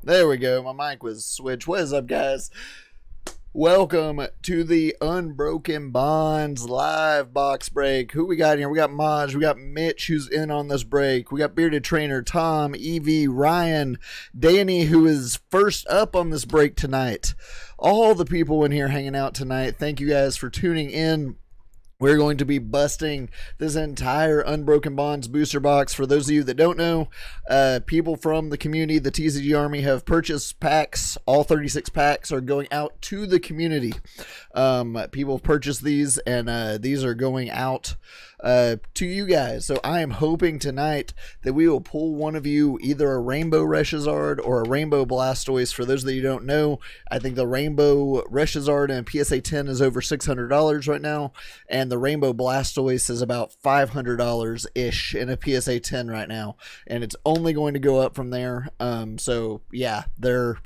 There we go. My mic was switched. What is up, guys? Welcome to the Unbroken Bonds live box break. Who we got here? We got Maj. We got Mitch, who's in on this break. We got Bearded Trainer, Tom, Evie, Ryan, Danny, who is first up on this break tonight. All the people in here hanging out tonight. Thank you guys for tuning in. We're going to be busting this entire Unbroken Bonds booster box. For those of you that don't know, people from the community, the TCG Army, have purchased packs. All 36 packs are going out to the community. People have purchased these, and these are going out to you guys. So I am hoping tonight that we will pull one of you either a Rainbow Reshiram or a Rainbow Blastoise. For those that you don't know, I think the Rainbow Reshiram and PSA 10 is over $600 right now, and the Rainbow Blastoise is about $500 ish in a PSA 10 right now, and it's only going to go up from there. So yeah, they're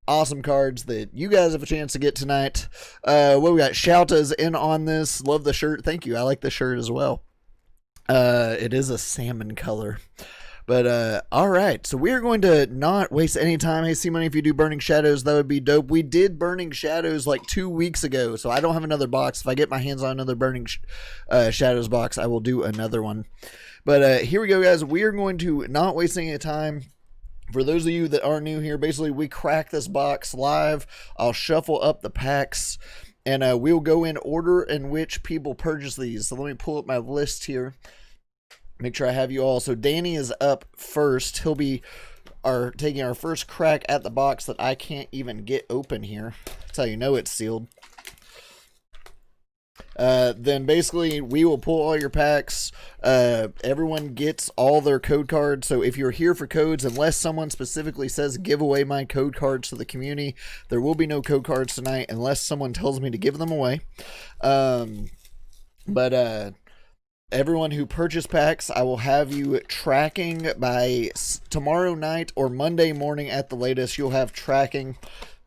awesome cards that you guys have a chance to get tonight. What we got? Shouta's in on this. Love the shirt. Thank you. I like the shirt as well. It is a salmon color. But all right, so we're going to not waste any time. Hey, C-Money, if you do Burning Shadows, that would be dope. We did Burning Shadows like 2 weeks ago, so I don't have another box. If I get my hands on another Burning Shadows box, I will do another one. But here we go, guys. We are going to not waste any time. For those of you that are new here, basically we crack this box live. I'll shuffle up the packs, and we'll go in order in which people purchase these. So let me pull up my list here. Make sure I have you all. So Danny is up first. He'll be taking our first crack at the box that I can't even get open here. That's how you know it's sealed. Then basically we will pull all your packs. Everyone gets all their code cards. So if you're here for codes, unless someone specifically says give away my code cards to the community, there will be no code cards tonight unless someone tells me to give them away. Everyone who purchased packs, I will have you tracking by tomorrow night or Monday morning at the latest. You'll have tracking.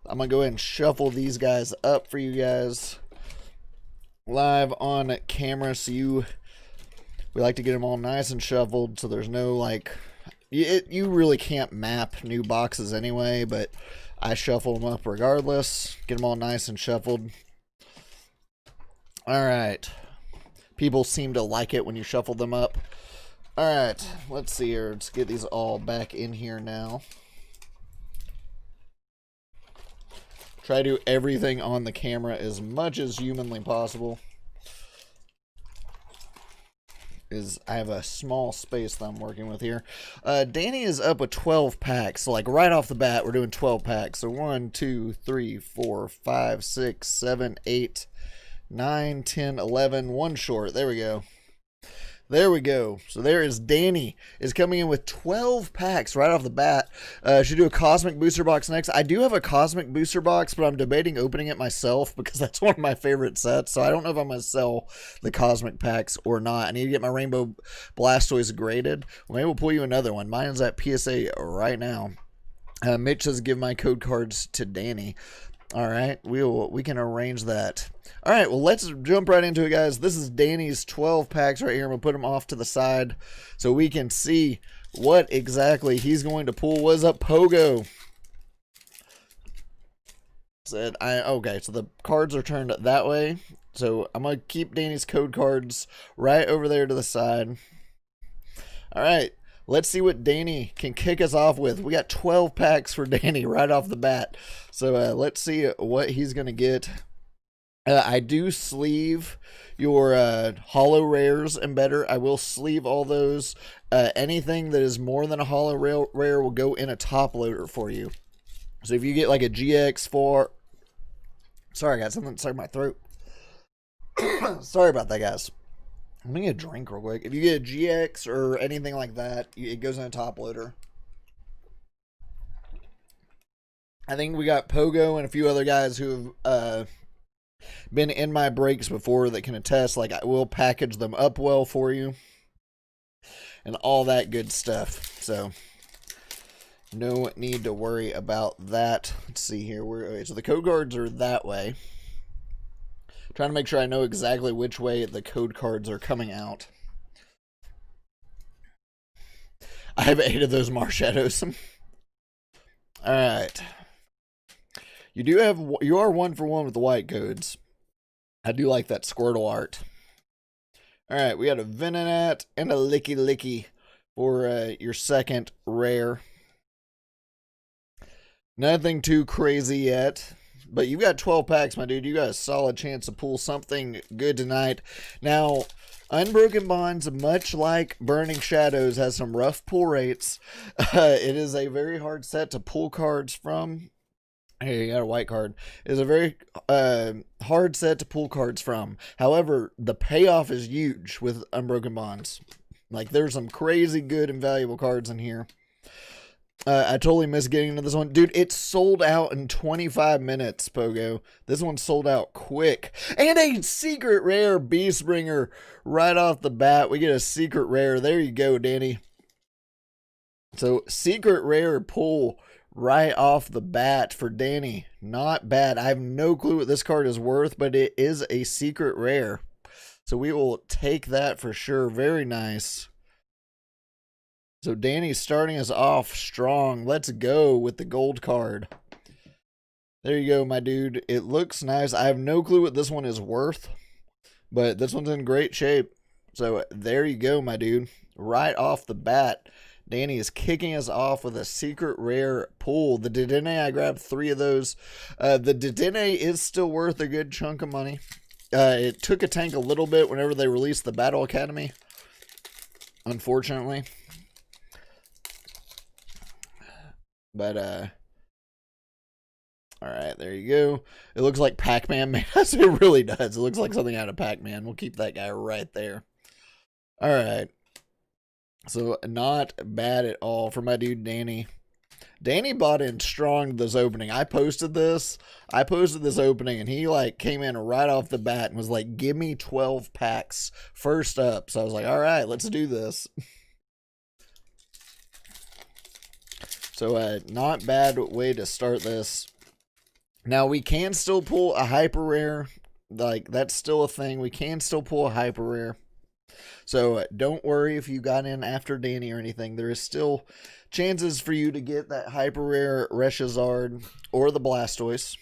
I'm going to go ahead and shuffle these guys up for you guys live on camera. So we like to get them all nice and shuffled, so there's no like, you really can't map new boxes anyway, but I shuffle them up regardless. Get them all nice and shuffled. All right. People seem to like it when you shuffle them up. All right, let's see here. Let's get these all back in here now. Try to do everything on the camera as much as humanly possible. I have a small space that I'm working with here. Danny is up with 12 packs. So like right off the bat, we're doing 12 packs. So 1, 2, 3, 4, 5, 6, 7, 8, 9, 10, 11, one short. There we go. There we go. So there is Danny is coming in with 12 packs right off the bat. Should do a Cosmic Booster Box next. I do have a Cosmic Booster Box, but I'm debating opening it myself because that's one of my favorite sets. So I don't know if I'm going to sell the Cosmic packs or not. I need to get my Rainbow Blastoise graded. Well, maybe we'll pull you another one. Mine's at PSA right now. Mitch says give my code cards to Danny. All right, we can arrange that. All right, well, let's jump right into it, guys. This is Danny's 12 packs right here. I'm going to put them off to the side so we can see what exactly he's going to pull. What's up, Pogo? Okay, so the cards are turned that way. So I'm going to keep Danny's code cards right over there to the side. All right. Let's see what Danny can kick us off with. We got 12 packs for Danny right off the bat. So let's see what he's going to get. I do sleeve your holo rares and better. I will sleeve all those. Anything that is more than a holo rare will go in a top loader for you. So if you get like a GX for... Sorry, guys. Something stuck in my throat. Sorry about that, guys. I'm gonna get a drink real quick. If you get a GX or anything like that, it goes in a top loader. I think we got Pogo and a few other guys who have been in my breaks before that can attest. Like, I will package them up well for you and all that good stuff. So no need to worry about that. Let's see here. Okay, so the code cards are that way. Trying to make sure I know exactly which way the code cards are coming out. I have 8 of those Marshadows. All right. You are 1-for-1 with the white codes. I do like that Squirtle art. All right, we got a Venonat and a Licky Licky for your second rare. Nothing too crazy yet, but you've got 12 packs, my dude. You got a solid chance to pull something good tonight. Now, Unbroken Bonds, much like Burning Shadows, has some rough pull rates. It is a very hard set to pull cards from. Hey, you got a white card. It's a very hard set to pull cards from. However, the payoff is huge with Unbroken Bonds. Like, there's some crazy good and valuable cards in here. I totally missed getting into this one. Dude, it sold out in 25 minutes, Pogo. This one sold out quick. And a secret rare Beastbringer right off the bat. We get a secret rare. There you go, Danny. So, secret rare pull right off the bat for Danny. Not bad. I have no clue what this card is worth, but it is a secret rare. So we will take that for sure. Very nice. So Danny's starting us off strong. Let's go with the gold card. There you go, my dude. It looks nice. I have no clue what this one is worth, but this one's in great shape. So there you go, my dude. Right off the bat, Danny is kicking us off with a secret rare pull. The Dedenne, I grabbed 3 of those. The Dedenne is still worth a good chunk of money. It took a tank a little bit whenever they released the Battle Academy, unfortunately. But, alright, there you go. It looks like Pac-Man made us. It really does. It looks like something out of Pac-Man. We'll keep that guy right there. Alright. So, not bad at all for my dude, Danny. Danny bought in strong this opening. I posted this opening, and he, like, came in right off the bat and was like, give me 12 packs first up. So I was like, alright, let's do this. So, not bad way to start this. Now, we can still pull a hyper rare. Like, that's still a thing. We can still pull a hyper rare. So, don't worry if you got in after Danny or anything. There is still chances for you to get that hyper rare Reshiram or the Blastoise.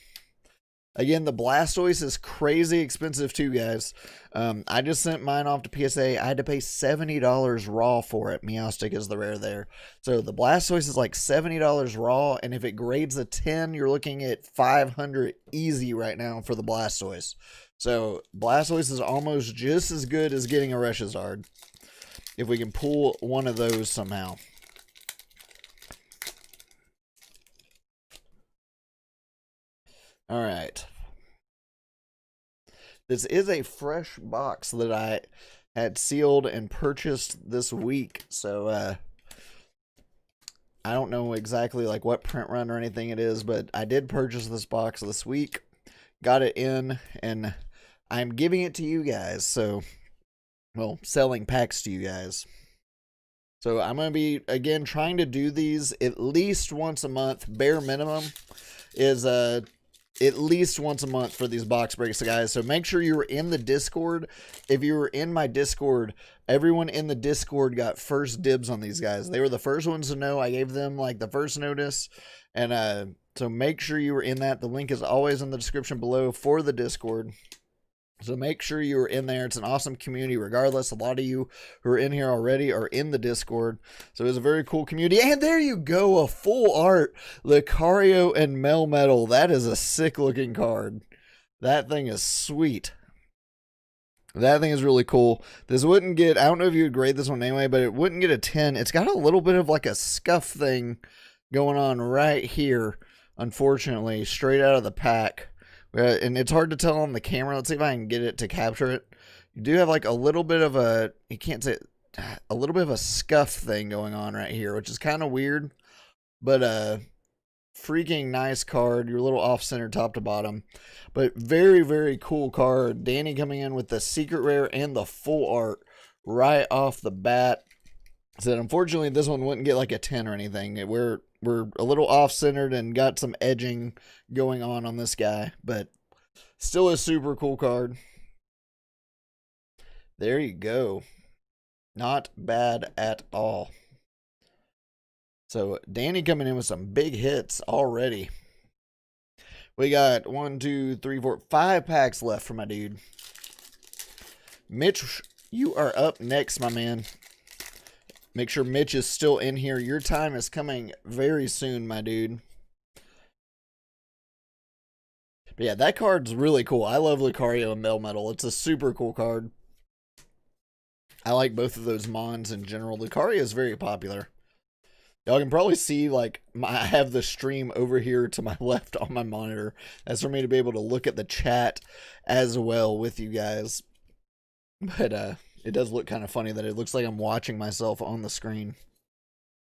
Again, the Blastoise is crazy expensive too, guys. I just sent mine off to PSA. I had to pay $70 raw for it. Meowstic is the rare there. So the Blastoise is like $70 raw, and if it grades a 10, you're looking at $500 easy right now for the Blastoise. So Blastoise is almost just as good as getting a Reshiram if we can pull one of those somehow. All right. This is a fresh box that I had sealed and purchased this week. So, I don't know exactly like what print run or anything it is, but I did purchase this box this week. Got it in, and I'm giving it to you guys. So, well, selling packs to you guys. So, I'm going to be, again, trying to do these at least once a month. Bare minimum is at least once a month for these box breaks, guys. So make sure you're in the Discord. If you were in my Discord, everyone in the Discord got first dibs on these guys. They were the first ones to know. I gave them like the first notice. And so make sure you were in that. The link is always in the description below for the Discord. So make sure you are in there. It's an awesome community regardless. A lot of you who are in here already are in the Discord. So it's a very cool community. And there you go, a full art Lucario and Melmetal. That is a sick looking card. That thing is sweet. That thing is really cool. This wouldn't get, I don't know if you would grade this one anyway, but it wouldn't get a 10. It's got a little bit of like a scuff thing going on right here, unfortunately, straight out of the pack. And it's hard to tell on the camera. Let's see if I can get it to capture it. You do have like a little bit of a, you can't say, a little bit of a scuff thing going on right here, which is kind of weird. But freaking nice card. You're a little off-center top to bottom. But very, very cool card. Danny coming in with the secret rare and the full art right off the bat. So unfortunately, this one wouldn't get like a 10 or anything. We're a little off-centered and got some edging going on this guy, but still a super cool card. There you go. Not bad at all. So Danny coming in with some big hits already. We got 1, 2, 3, 4, 5 packs left for my dude. Mitch, you are up next, my man. Make sure Mitch is still in here. Your time is coming very soon, my dude. But yeah, that card's really cool. I love Lucario and Melmetal. It's a super cool card. I like both of those Mons in general. Lucario is very popular. Y'all can probably see, like, I have the stream over here to my left on my monitor. That's for me to be able to look at the chat as well with you guys. But it does look kind of funny that it looks like I'm watching myself on the screen.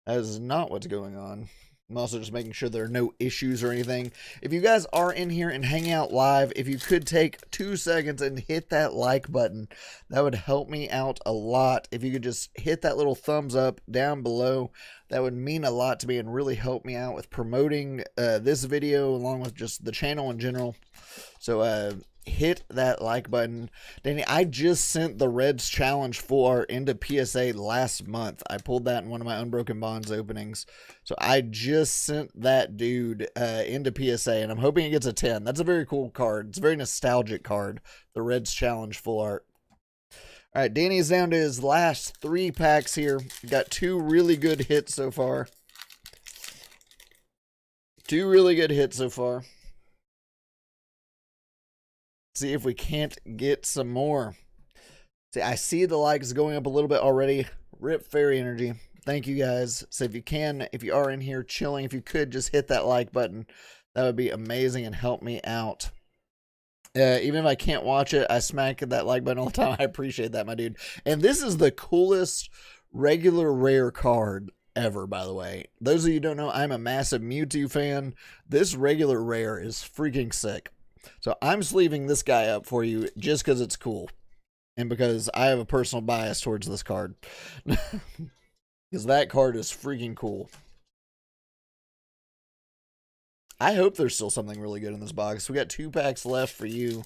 That is not what's going on. I'm also just making sure there are no issues or anything. If you guys are in here and hanging out live, if you could take 2 seconds and hit that like button, that would help me out a lot. If you could just hit that little thumbs up down below, that would mean a lot to me and really help me out with promoting this video along with just the channel in general. So hit that like button. Danny, I just sent the Reds Challenge 4 into PSA last month. I pulled that in one of my Unbroken Bonds openings. So I just sent that dude into PSA, and I'm hoping it gets a 10. That's a very cool card. It's a very nostalgic card, the Reds Challenge Full Art. All right, Danny's down to his last 3 packs here. Got 2 really good hits so far. 2 really good hits so far. See if we can't get some more. See, I see the likes going up a little bit already. Rip Fairy Energy. Thank you guys. So if you can, if you are in here chilling, if you could just hit that like button, that would be amazing and help me out. Even if I can't watch it, I smack that like button all the time. I appreciate that, my dude. And this is the coolest regular rare card ever, by the way. Those of you who don't know, I'm a massive Mewtwo fan. This regular rare is freaking sick. So I'm sleeving this guy up for you just because it's cool. And because I have a personal bias towards this card. Because that card is freaking cool. I hope there's still something really good in this box. We got 2 packs left for you.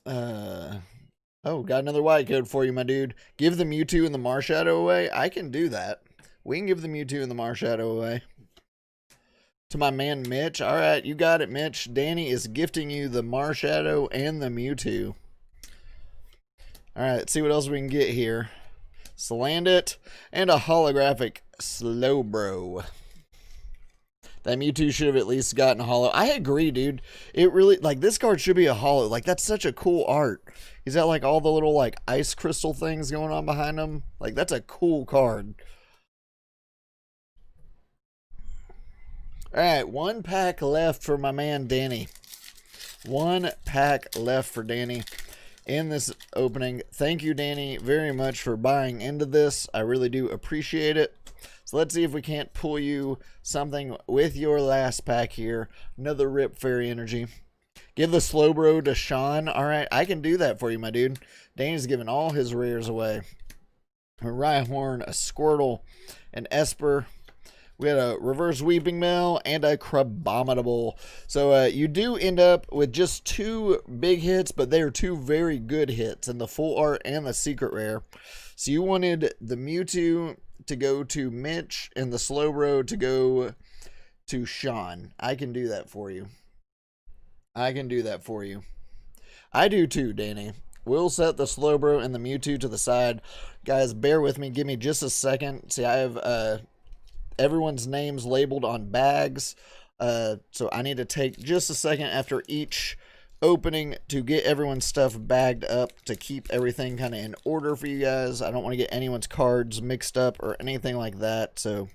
Oh, got another white code for you, my dude. Give the Mewtwo and the Marshadow away. I can do that. We can give the Mewtwo and the Marshadow away. To my man, Mitch. All right, you got it, Mitch. Danny is gifting you the Marshadow and the Mewtwo. All right, let's see what else we can get here. Salandit and a holographic Slowbro. That Mewtwo should have at least gotten a holo. I agree, dude. It really, like, this card should be a holo. Like, that's such a cool art. He's got, like, all the little, like, ice crystal things going on behind him. Like, that's a cool card. All right, 1 pack left for my man, Danny. 1 pack left for Danny in this opening. Thank you, Danny, very much for buying into this. I really do appreciate it. So let's see if we can't pull you something with your last pack here. Another Rip Fairy Energy. Give the Slowbro to Sean. All right, I can do that for you, my dude. Danny's giving all his rares away. A Rhyhorn, a Squirtle, an Esper. We had a Reverse Weeping Bell and a Crabominable. So you do end up with just 2 big hits, but they are 2 very good hits in the full art and the secret rare. So you wanted the Mewtwo to go to Mitch and the Slowbro to go to Sean. I can do that for you. I can do that for you. I do too, Danny. We'll set the Slowbro and the Mewtwo to the side. Guys, bear with me. Give me just a second. See, I have everyone's names labeled on bags. So I need to take just a second after each opening to get everyone's stuff bagged up to keep everything kind of in order for you guys. I don't want to get anyone's cards mixed up or anything like that. So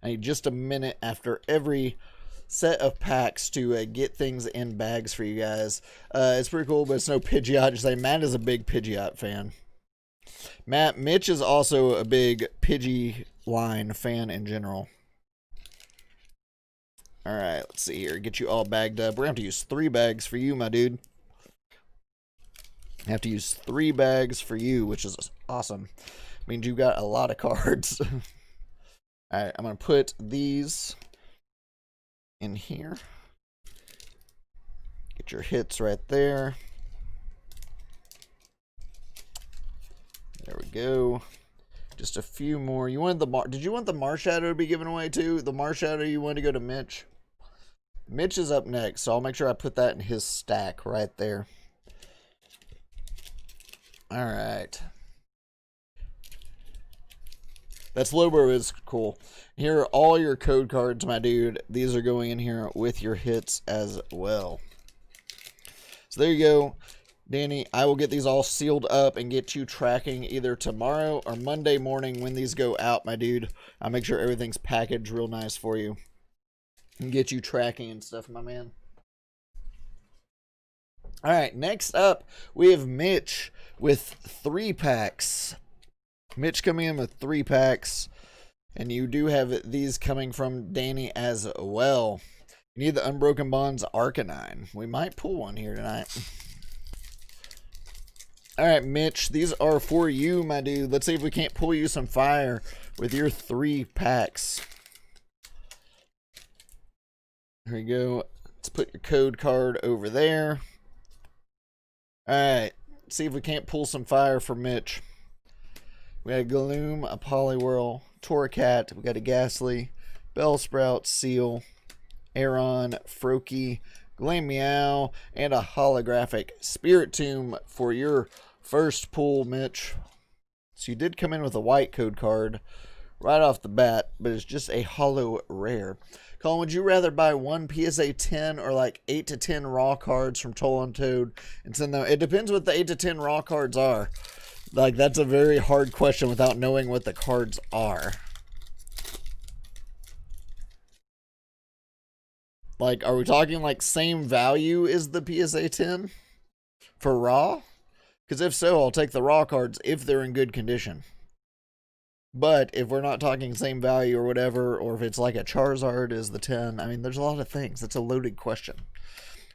I need just a minute after every set of packs to get things in bags for you guys. It's pretty cool, but it's no Pidgeot. Just like Matt is a big Pidgeot fan. Mitch is also a big Pidgeline fan in general. All right, let's see here. Get you all bagged up. We're going to have to use 3 bags for you, my dude. I have to use 3 bags for you, which is awesome. Means you got a lot of cards. All right, I'm going to put these in here. Get your hits right there. go. Just a few more. You wanted the did you want the Marshadow to be given away too? The Marshadow you wanted to go to Mitch? Mitch is up next, so I'll make sure I put that in his stack right there. All right. That Slowbro is cool. Here are all your code cards, my dude. These are going in here with your hits as well. So there you go. Danny, I will get these all sealed up and get you tracking either tomorrow or Monday morning when these go out, my dude. I'll make sure everything's packaged real nice for you and get you tracking and stuff, my man. All right, next up, we have Mitch with 3 packs. Mitch coming in with 3 packs, and you do have these coming from Danny as well. You need the Unbroken Bonds Arcanine. We might pull one here tonight. All right, Mitch, these are for you, my dude. Let's see if we can't pull you some fire with your 3 packs. Here we go. Let's put your code card over there. All right, see if we can't pull some fire for Mitch. We got a Gloom, a Poliwhirl, Torracat, we got a Ghastly, Bellsprout, Seal, Aeron, Froakie, Glameow, and a holographic Spiritomb for your first pull, Mitch. So you did come in with a white code card right off the bat, but it's just a holo rare. Colin, would you rather buy 1 PSA 10 or like 8 to 10 raw cards from Toll on Toad and send them? It depends what the 8 to 10 raw cards are. Like, that's a very hard question without knowing what the cards are. Like, are we talking like same value as the PSA 10 for raw? Because if so, I'll take the raw cards if they're in good condition. But if we're not talking same value or whatever, or if it's like a Charizard is the 10, I mean, there's a lot of things. It's a loaded question.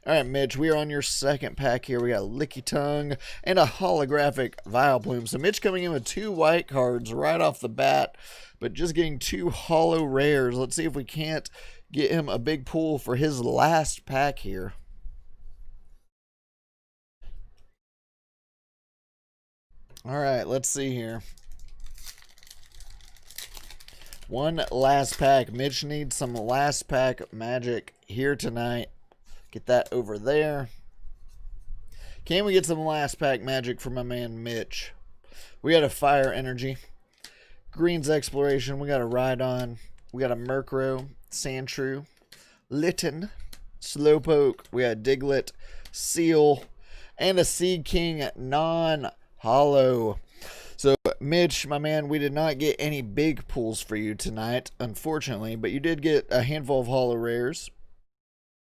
All right, Mitch, we are on your second pack here. We got Licky Tongue and a holographic Vileplume. So Mitch coming in with 2 white cards right off the bat, but just getting 2 holo rares. Let's see if we can't get him a big pull for his last pack here. All right, let's see here. One last pack. Mitch needs some last pack magic here tonight. Get that over there. Can we get some last pack magic from my man Mitch? We got a Fire Energy, Green's Exploration. We got a Rhydon. We got a Murkrow, Sandshrew, Litten, Slowpoke. We got Diglett, Seal, and a Seed King non-holo. So, Mitch, my man, we did not get any big pulls for you tonight, unfortunately, but you did get a handful of holo rares,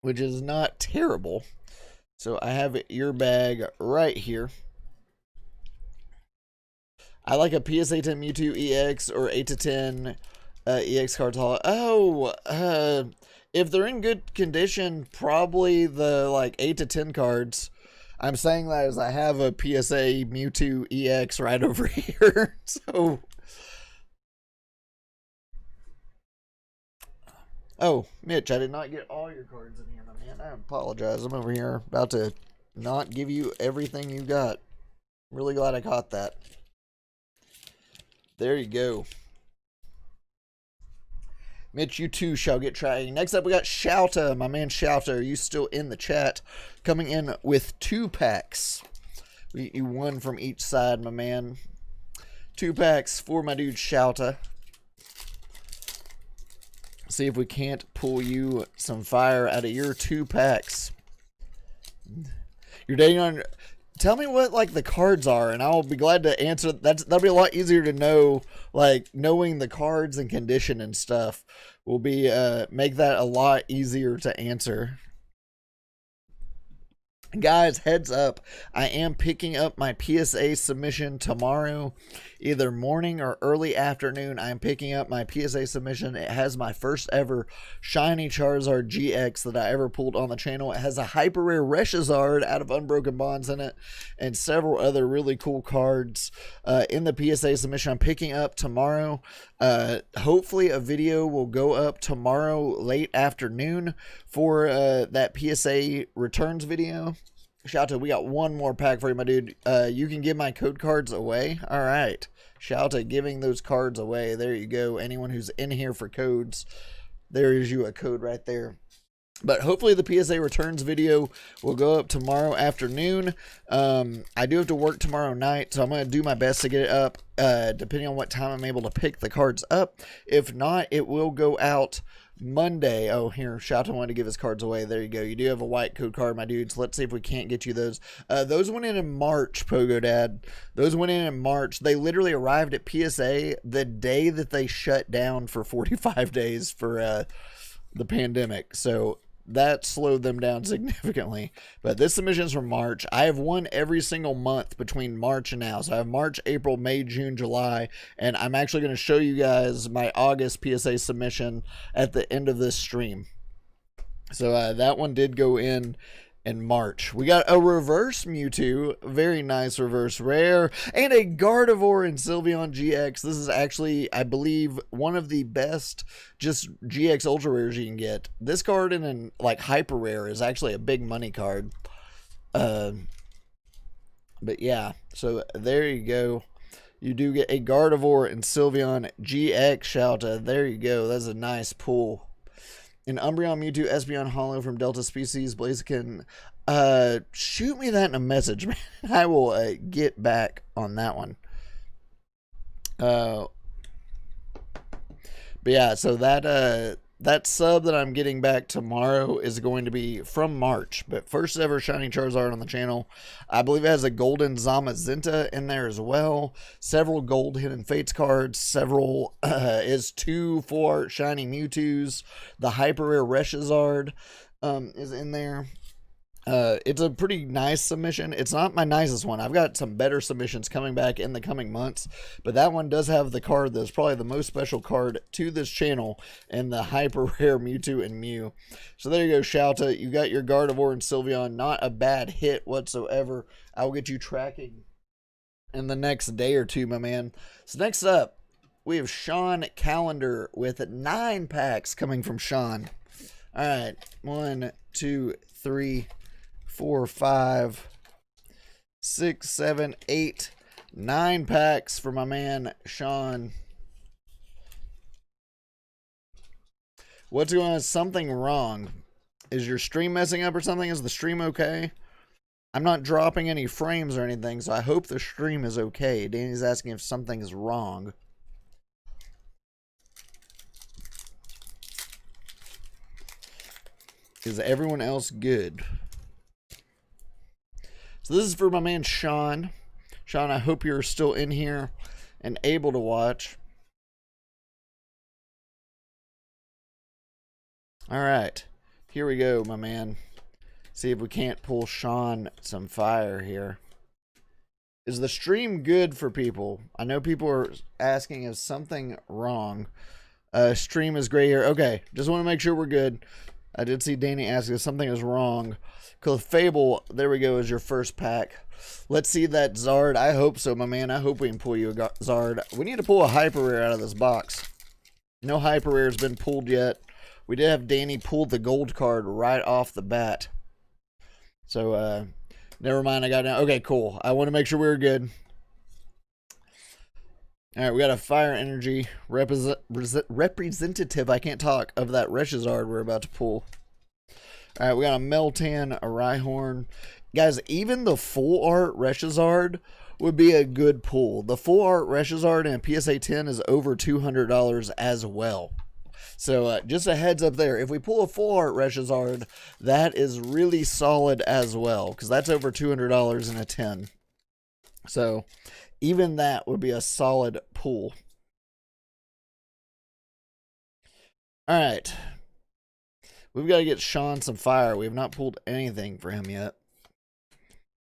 which is not terrible. So, I have your bag right here. I like a PSA 10 Mewtwo EX or 8 to 10 EX cards holo. Oh, if they're in good condition, probably the like 8 to 10 cards. I'm saying that as I have a PSA Mewtwo EX right over here. So, oh, Mitch, I did not get all your cards in here, my man. I apologize. I'm over here about to not give you everything you got. I'm really glad I caught that. There you go. Mitch, you too shall get tracking. Next up, we got Shouta. My man Shouta, are you still in the chat? Coming in with 2 packs. You one from each side, my man. 2 packs for my dude Shouta. See if we can't pull you some fire out of your 2 packs. You're dating on... Tell me what like the cards are, and I'll be glad to answer. That'll be a lot easier to know. Like knowing the cards and condition and stuff will be make that a lot easier to answer. Guys, heads up, I am picking up my PSA submission tomorrow, either morning or early afternoon. I'm picking up my PSA submission. It has my first ever Shiny Charizard GX that I ever pulled on the channel. It has a hyper rare Reshiram out of Unbroken Bonds in it, and several other really cool cards in the PSA submission. I'm picking up tomorrow. Hopefully a video will go up tomorrow late afternoon for that PSA returns video. Shout out, we got one more pack for you, my dude. You can give my code cards away. All right. Shout out giving those cards away. There you go. Anyone who's in here for codes, there is you a code right there. But hopefully the PSA returns video will go up tomorrow afternoon. I do have to work tomorrow night, so I'm going to do my best to get it up, depending on what time I'm able to pick the cards up. If not, it will go out Monday. Oh, here, Shouta wanted to give his cards away. There you go. You do have a white code card, my dudes. Let's see if we can't get you those. Those went in March, Pogo Dad. Those went in March. They literally arrived at PSA the day that they shut down for 45 days for the pandemic. So that slowed them down significantly. But this submission is from March. I have one every single month between March and now. So I have March, April, May, June, July. And I'm actually going to show you guys my August PSA submission at the end of this stream. So that one did go in March. We got a reverse Mewtwo, very nice reverse rare, and a Gardevoir and Sylveon GX. This is actually, I believe, one of the best just GX ultra rares you can get. This card in an like hyper rare is actually a big money card. But yeah, so there you go. You do get a Gardevoir and Sylveon GX. Shout there you go. That's a nice pull. An Umbreon, Mewtwo, Espeon, Hollow from Delta Species, Blaziken. Shoot me that in a message, man. I will get back on that one. But yeah, so that sub that I'm getting back tomorrow is going to be from March. But first ever Shiny Charizard on the channel. I believe it has a golden Zamazenta in there as well. Several gold Hidden Fates cards. Several is 2 4 Shiny Mewtwo's. The hyper rare Reshiram is in there. It's a pretty nice submission. It's not my nicest one. I've got some better submissions coming back in the coming months, but that one does have the card that's probably the most special card to this channel, and the hyper rare Mewtwo and Mew. So there you go, Shouta. You got your Gardevoir and Sylveon. Not a bad hit whatsoever. I will get you tracking in the next day or two, my man. So next up, we have Sean Calendar with 9 packs coming from Sean. All right, 1, 2, 3, 4, 5, 6, 7, 8, 9 packs for my man Sean. What's going on? Something wrong? Is your stream messing up or something? Is the stream okay? I'm not dropping any frames or anything, so I hope the stream is okay. Danny's asking if something is wrong. Is everyone else good? So this is for my man Sean. Sean, I hope you're still in here and able to watch. All right, here we go, my man. See if we can't pull Sean some fire here. Is the stream good for people? I know people are asking if something wrong. Stream is great here. Okay, just want to make sure we're good. I did see Danny ask if something is wrong. Clefable, there we go, is your first pack. Let's see that Zard. I hope so, my man. I hope we can pull you a Zard. We need to pull a hyper rare out of this box. No hyper rare has been pulled yet. We did have Danny pull the gold card right off the bat. So, never mind. I got it now. Okay, cool. I want to make sure we were good. All right, we got a Fire Energy representative, I can't talk, of that Reshiram we're about to pull. All right, we got a Meltan, a Rhyhorn. Guys, even the full art Reshiram would be a good pull. The full art Reshiram in a PSA 10 is over $200 as well. So just a heads up there. If we pull a full art Reshiram, that is really solid as well, because that's over $200 in a 10. So even that would be a solid pull. All right. We've got to get Sean some fire. We have not pulled anything for him yet.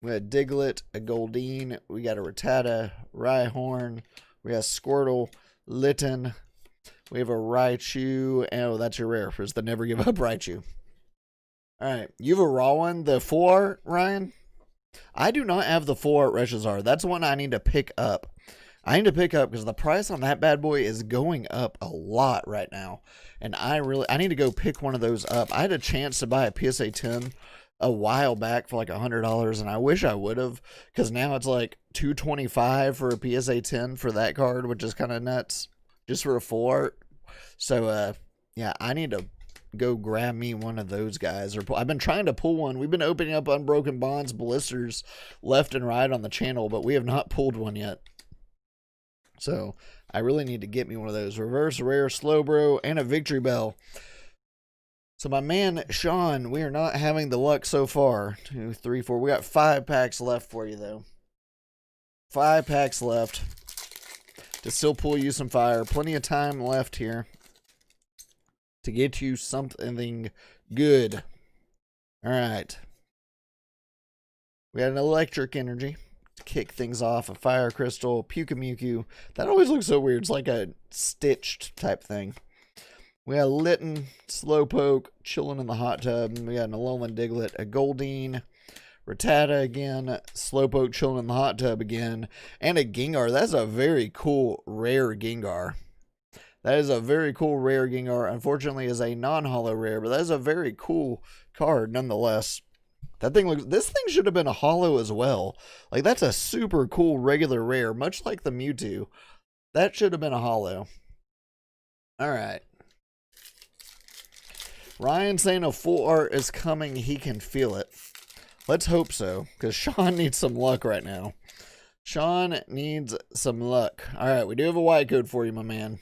We got a Diglett, a Goldeen. We got a Rattata, Rhyhorn. We got Squirtle, Litten. We have a Raichu. Oh, that's your rare. It's the Never Give Up Raichu. All right. You have a raw one, the full art, Ryan? I do not have the full art Reshiram. That's one I need to pick up. I need to pick up because the price on that bad boy is going up a lot right now. And I need to go pick one of those up. I had a chance to buy a PSA 10 a while back for like $100, and I wish I would have, because now it's like $225 for a PSA 10 for that card, which is kind of nuts, just for a full art. So yeah, I need to go grab me one of those guys. Or I've been trying to pull one. We've been opening up Unbroken Bonds blisters left and right on the channel, but we have not pulled one yet. So I really need to get me one of those. Reverse rare Slowbro and a Victory Bell. So my man Sean, we are not having the luck so far. 2, 3, 4. We got 5 packs left for you though. 5 packs left to still pull you some fire. Plenty of time left here to get you something good. All right. We got an electric energy to kick things off. A fire crystal, Pukamuku. That always looks so weird. It's like a stitched type thing. We got Litten, Slowpoke, chilling in the hot tub. We got an Alolan Diglett, a Goldeen, Rattata again, Slowpoke chilling in the hot tub again, and a Gengar. That's a very cool rare Gengar. That is a very cool rare Gengar. Unfortunately, is a non-holo rare, but that is a very cool card nonetheless. That thing looks. This thing should have been a holo as well. Like, that's a super cool regular rare, much like the Mewtwo. That should have been a holo. All right. Ryan saying a full art is coming. He can feel it. Let's hope so, because Sean needs some luck right now. Sean needs some luck. All right, we do have a white code for you, my man.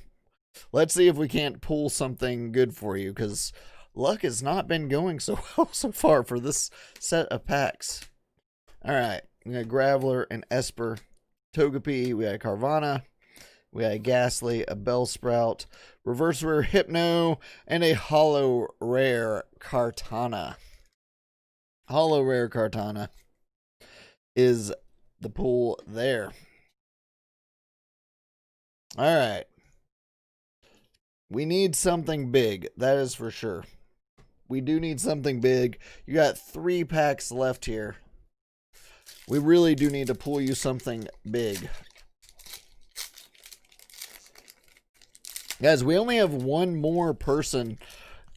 Let's see if we can't pull something good for you, because luck has not been going so well so far for this set of packs. All right, we got Graveler and Esper, Togepi, we got Carvanha, we got a Ghastly, a Bellsprout, reverse rare Hypno, and a holo rare Kartana. Holo rare Kartana is the pull there. All right. We need something big. That is for sure. We do need something big. You got 3 packs left here. We really do need to pull you something big. Guys, we only have one more person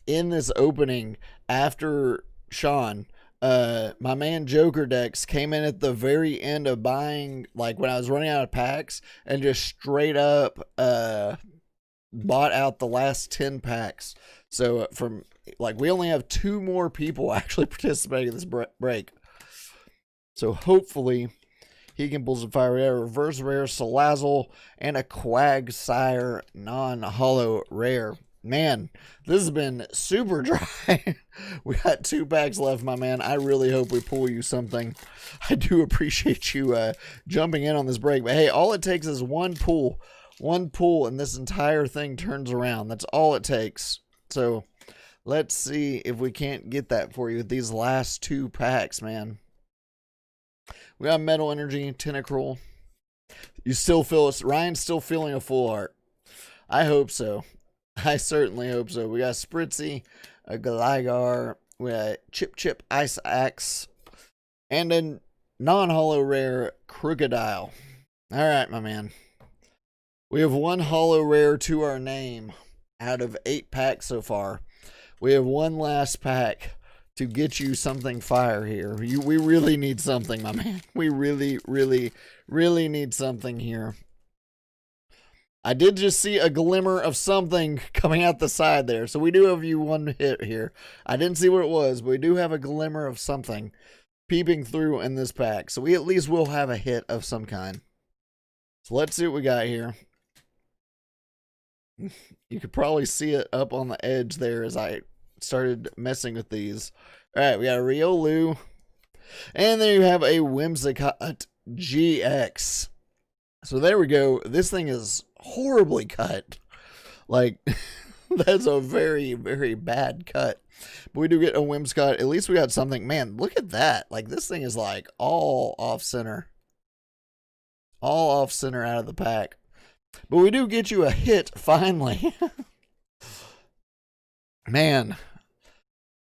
in this opening after Sean. My man Joker Dex came in at the very end of buying, like when I was running out of packs, and just straight up bought out the last 10 packs. So from, like, we only have 2 more people actually participating in this break. So hopefully he can pull some fire. Rare, reverse rare Salazzle, and a Quagsire non-holo rare. Man, this has been super dry. We got 2 packs left, my man. I really hope we pull you something. I do appreciate you jumping in on this break. But hey, all it takes is one pull. One pull, and this entire thing turns around. That's all it takes. So let's see if we can't get that for you with these last 2 packs, man. We got Metal Energy, Tentacruel. You still feel us? Ryan's still feeling a full art. I hope so. I certainly hope so. We got Spritzy, a Gligar, we got Chip Ice Axe, and a non-holo rare Crocodile. All right, my man. We have 1 holo rare to our name out of 8 packs so far. We have 1 last pack to get you something fire here. We really need something, my man. We really, really, really need something here. I did just see a glimmer of something coming out the side there. So we do have you 1 hit here. I didn't see what it was, but we do have a glimmer of something peeping through in this pack. So we at least will have a hit of some kind. So let's see what we got here. You could probably see it up on the edge there as I started messing with these. All right, we got a Riolu. And then you have a Whimsicott GX. So there we go. This thing is horribly cut. Like, that's a very, very bad cut. But we do get a Whimsicott. At least we got something. Man, look at that. Like, this thing is like all off center. All off center out of the pack. But we do get you a hit, finally. Man,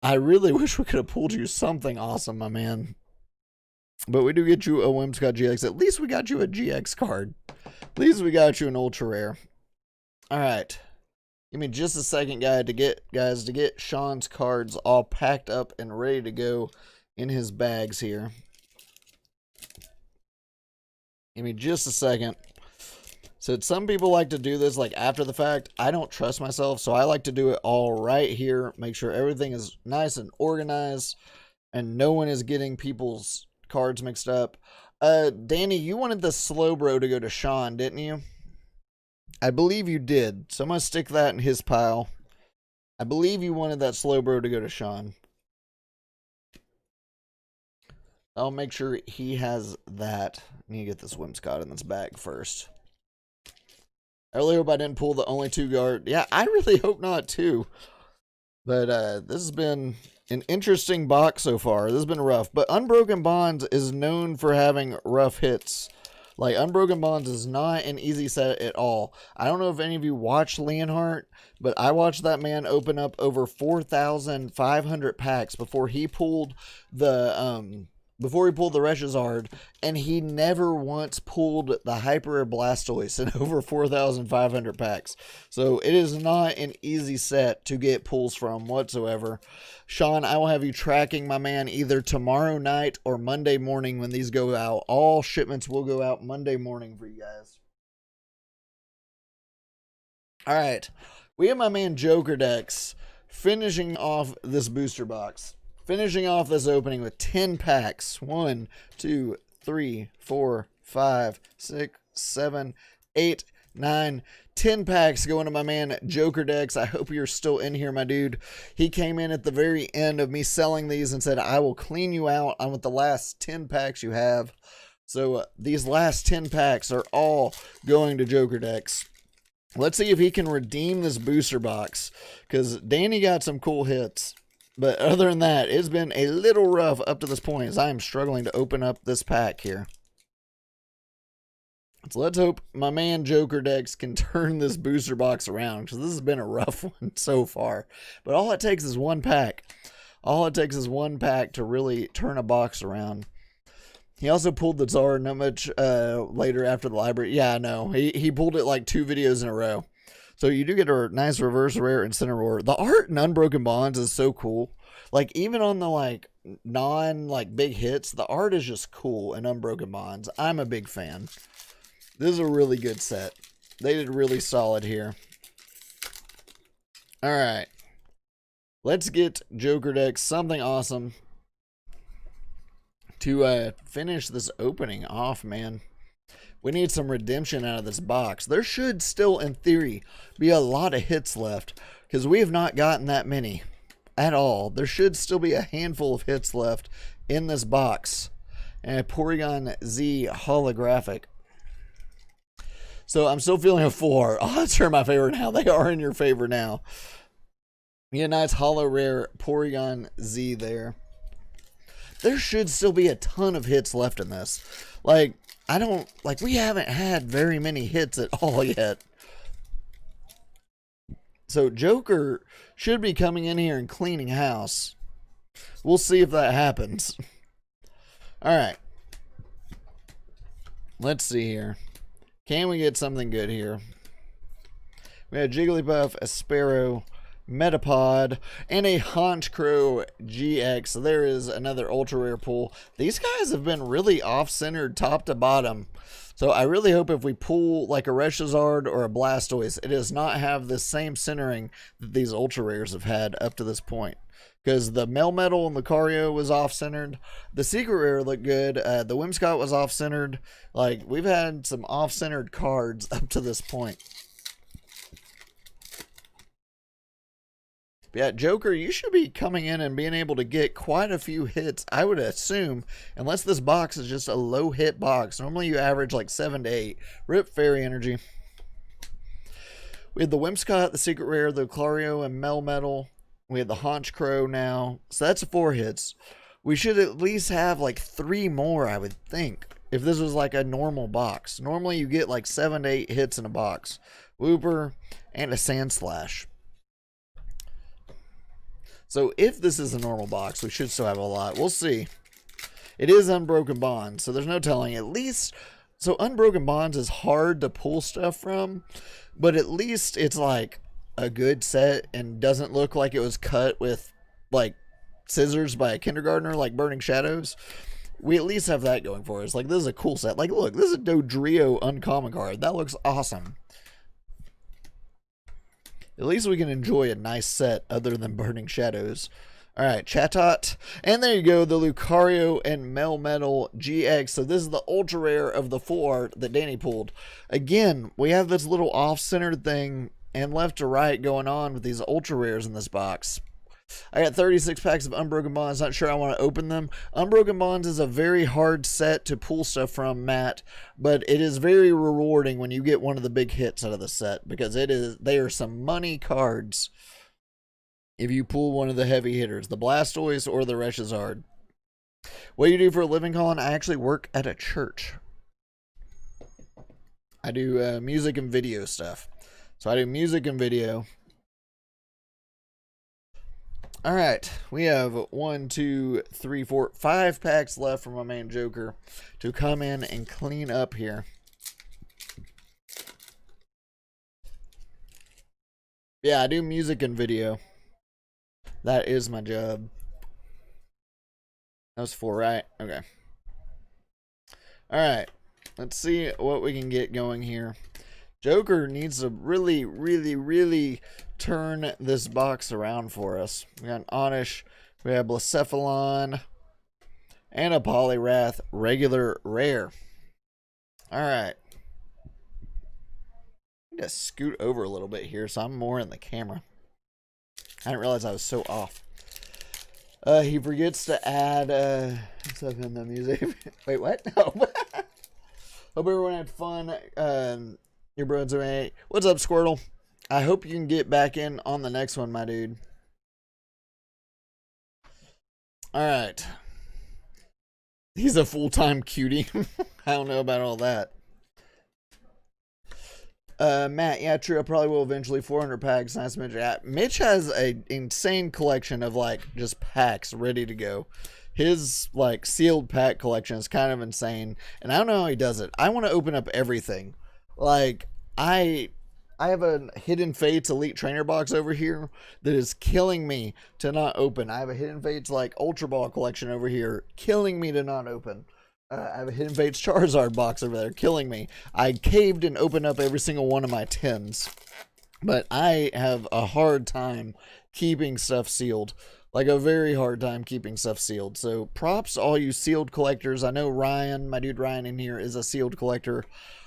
I really wish we could have pulled you something awesome, my man. But we do get you a Whimsicott GX. At least we got you a GX card. At least we got you an ultra rare. All right. Give me just a second, guys, to get Sean's cards all packed up and ready to go in his bags here. Give me just a second. So some people like to do this like after the fact. I don't trust myself, so I like to do it all right here. Make sure everything is nice and organized and no one is getting people's cards mixed up. Danny, you wanted the Slowbro to go to Sean, didn't you? I believe you did. So I'm going to stick that in his pile. I believe you wanted that Slowbro to go to Sean. I'll make sure he has that. I need to get this Whimsicott in this bag first. I really hope I didn't pull the only 2 guard. Yeah, I really hope not too. But this has been an interesting box so far. This has been rough. But Unbroken Bonds is known for having rough hits. Like, Unbroken Bonds is not an easy set at all. I don't know if any of you watch Leonhardt, but I watched that man open up over 4,500 packs before he pulled the Reshiram, and he never once pulled the Hyper Blastoise in over 4,500 packs. So it is not an easy set to get pulls from whatsoever. Sean, I will have you tracking my man either tomorrow night or Monday morning when these go out. All shipments will go out Monday morning for you guys. All right. We have my man Joker Dex finishing off this booster box. Finishing off this opening with 10 packs. 1, 2, 3, 4, 5, 6, 7, 8, 9, 10 packs going to my man Joker Dex. I hope you're still in here, my dude. He came in at the very end of me selling these and said, I will clean you out on with the last 10 packs you have. So these last 10 packs are all going to Joker Dex. Let's see if he can redeem this booster box, because Danny got some cool hits. But other than that, it's been a little rough up to this point as I am struggling to open up this pack here. So let's hope my man Joker Dex can turn this booster box around, because this has been a rough one so far. But all it takes is one pack. All it takes is one pack to really turn a box around. He also pulled the Tsar not much later after the library. Yeah, I know. He pulled it like 2 videos in a row. So you do get a nice reverse rare and center roar. The art in Unbroken Bonds is so cool. Like, even on the like big hits, the art is just cool in Unbroken Bonds. I'm a big fan. This is a really good set. They did really solid here. All right. Let's get Joker Dex something awesome to finish this opening off, man. We need some redemption out of this box. There should still, in theory, be a lot of hits left, because we have not gotten that many at all. There should still be a handful of hits left in this box. And a Porygon Z holographic. So I'm still feeling a full art. Odds are my favorite now. They are in your favor now. Yeah, nice holo rare Porygon Z there. There should still be a ton of hits left in this. Like, we haven't had very many hits at all yet. So Joker should be coming in here and cleaning house. We'll see if that happens. All right. Let's see here. Can we get something good here? We had Jigglypuff, a Sparrow, Metapod, and a Honchkrow GX. There is another ultra rare pull. These guys have been really off-centered top to bottom. So I really hope if we pull like a Reshiram or a Blastoise, it does not have the same centering that these ultra rares have had up to this point. Because the Melmetal and Lucario was off-centered. The Secret Rare looked good. The Whimsicott was off-centered. Like, we've had some off-centered cards up to this point. Yeah, Joker, you should be coming in and being able to get quite a few hits, I would assume, unless this box is just a low hit box. Normally you average like 7 to 8. Rip Fairy Energy. We had the Whimsicott, the Secret Rare, the Lucario, and Melmetal. We had the Honchkrow now. So that's 4 hits. We should at least have like 3 more, I would think, if this was like a normal box. Normally you get like 7 to 8 hits in a box. Wooper and a Sandslash. So if this is a normal box, we should still have a lot. We'll see. It is Unbroken Bonds, so there's no telling. At least, so Unbroken Bonds is hard to pull stuff from, but at least it's like a good set and doesn't look like it was cut with like scissors by a kindergartner, like Burning Shadows. We at least have that going for us. Like, this is a cool set. Like, look, this is a Dodrio uncommon card. That looks awesome. At least we can enjoy a nice set other than Burning Shadows. All right, Chatot. And there you go, the Lucario and Melmetal GX. So this is the ultra rare of the full art that Danny pulled. Again, we have this little off-centered thing and left to right going on with these ultra rares in this box. I got 36 packs of Unbroken Bonds. Not sure I want to open them. Unbroken Bonds is a very hard set to pull stuff from, Matt, but it is very rewarding when you get one of the big hits out of the set, because they are some money cards if you pull one of the heavy hitters, the Blastoise or the Reshiram. What do you do for a living, Colin? I actually work at a church. I do music and video stuff. So I do music and video. All right, we have 1, 2, 3, 4, 5 packs left for my man Joker to come in and clean up here. Yeah, I do music and video. That is my job. That was 4, right? Okay. All right, let's see what we can get going here. Joker needs to really, really, really turn this box around for us. We got an Oddish, we have Blacephalon, and a Poliwrath regular rare. All right. I need to scoot over a little bit here so I'm more in the camera. I didn't realize I was so off. He forgets to add stuff in the music. Wait, what? No. Hope everyone had fun. Your bro's alright. What's up, Squirtle? I hope you can get back in on the next one, my dude. Alright. He's a full-time cutie. I don't know about all that. Matt, yeah, true. I probably will eventually. 400 packs. Nice, Mitch. Yeah, Mitch has an insane collection of, like, just packs ready to go. His, like, sealed pack collection is kind of insane. And I don't know how he does it. I want to open up everything. Like, I have a Hidden Fates Elite Trainer box over here that is killing me to not open. I have a Hidden Fates, like, Ultra Ball collection over here, killing me to not open. I have a Hidden Fates Charizard box over there, killing me. I caved and opened up every single one of my tins. But I have a hard time keeping stuff sealed. Like, a very hard time keeping stuff sealed. So, props to all you sealed collectors. I know Ryan, my dude Ryan in here, is a sealed collector.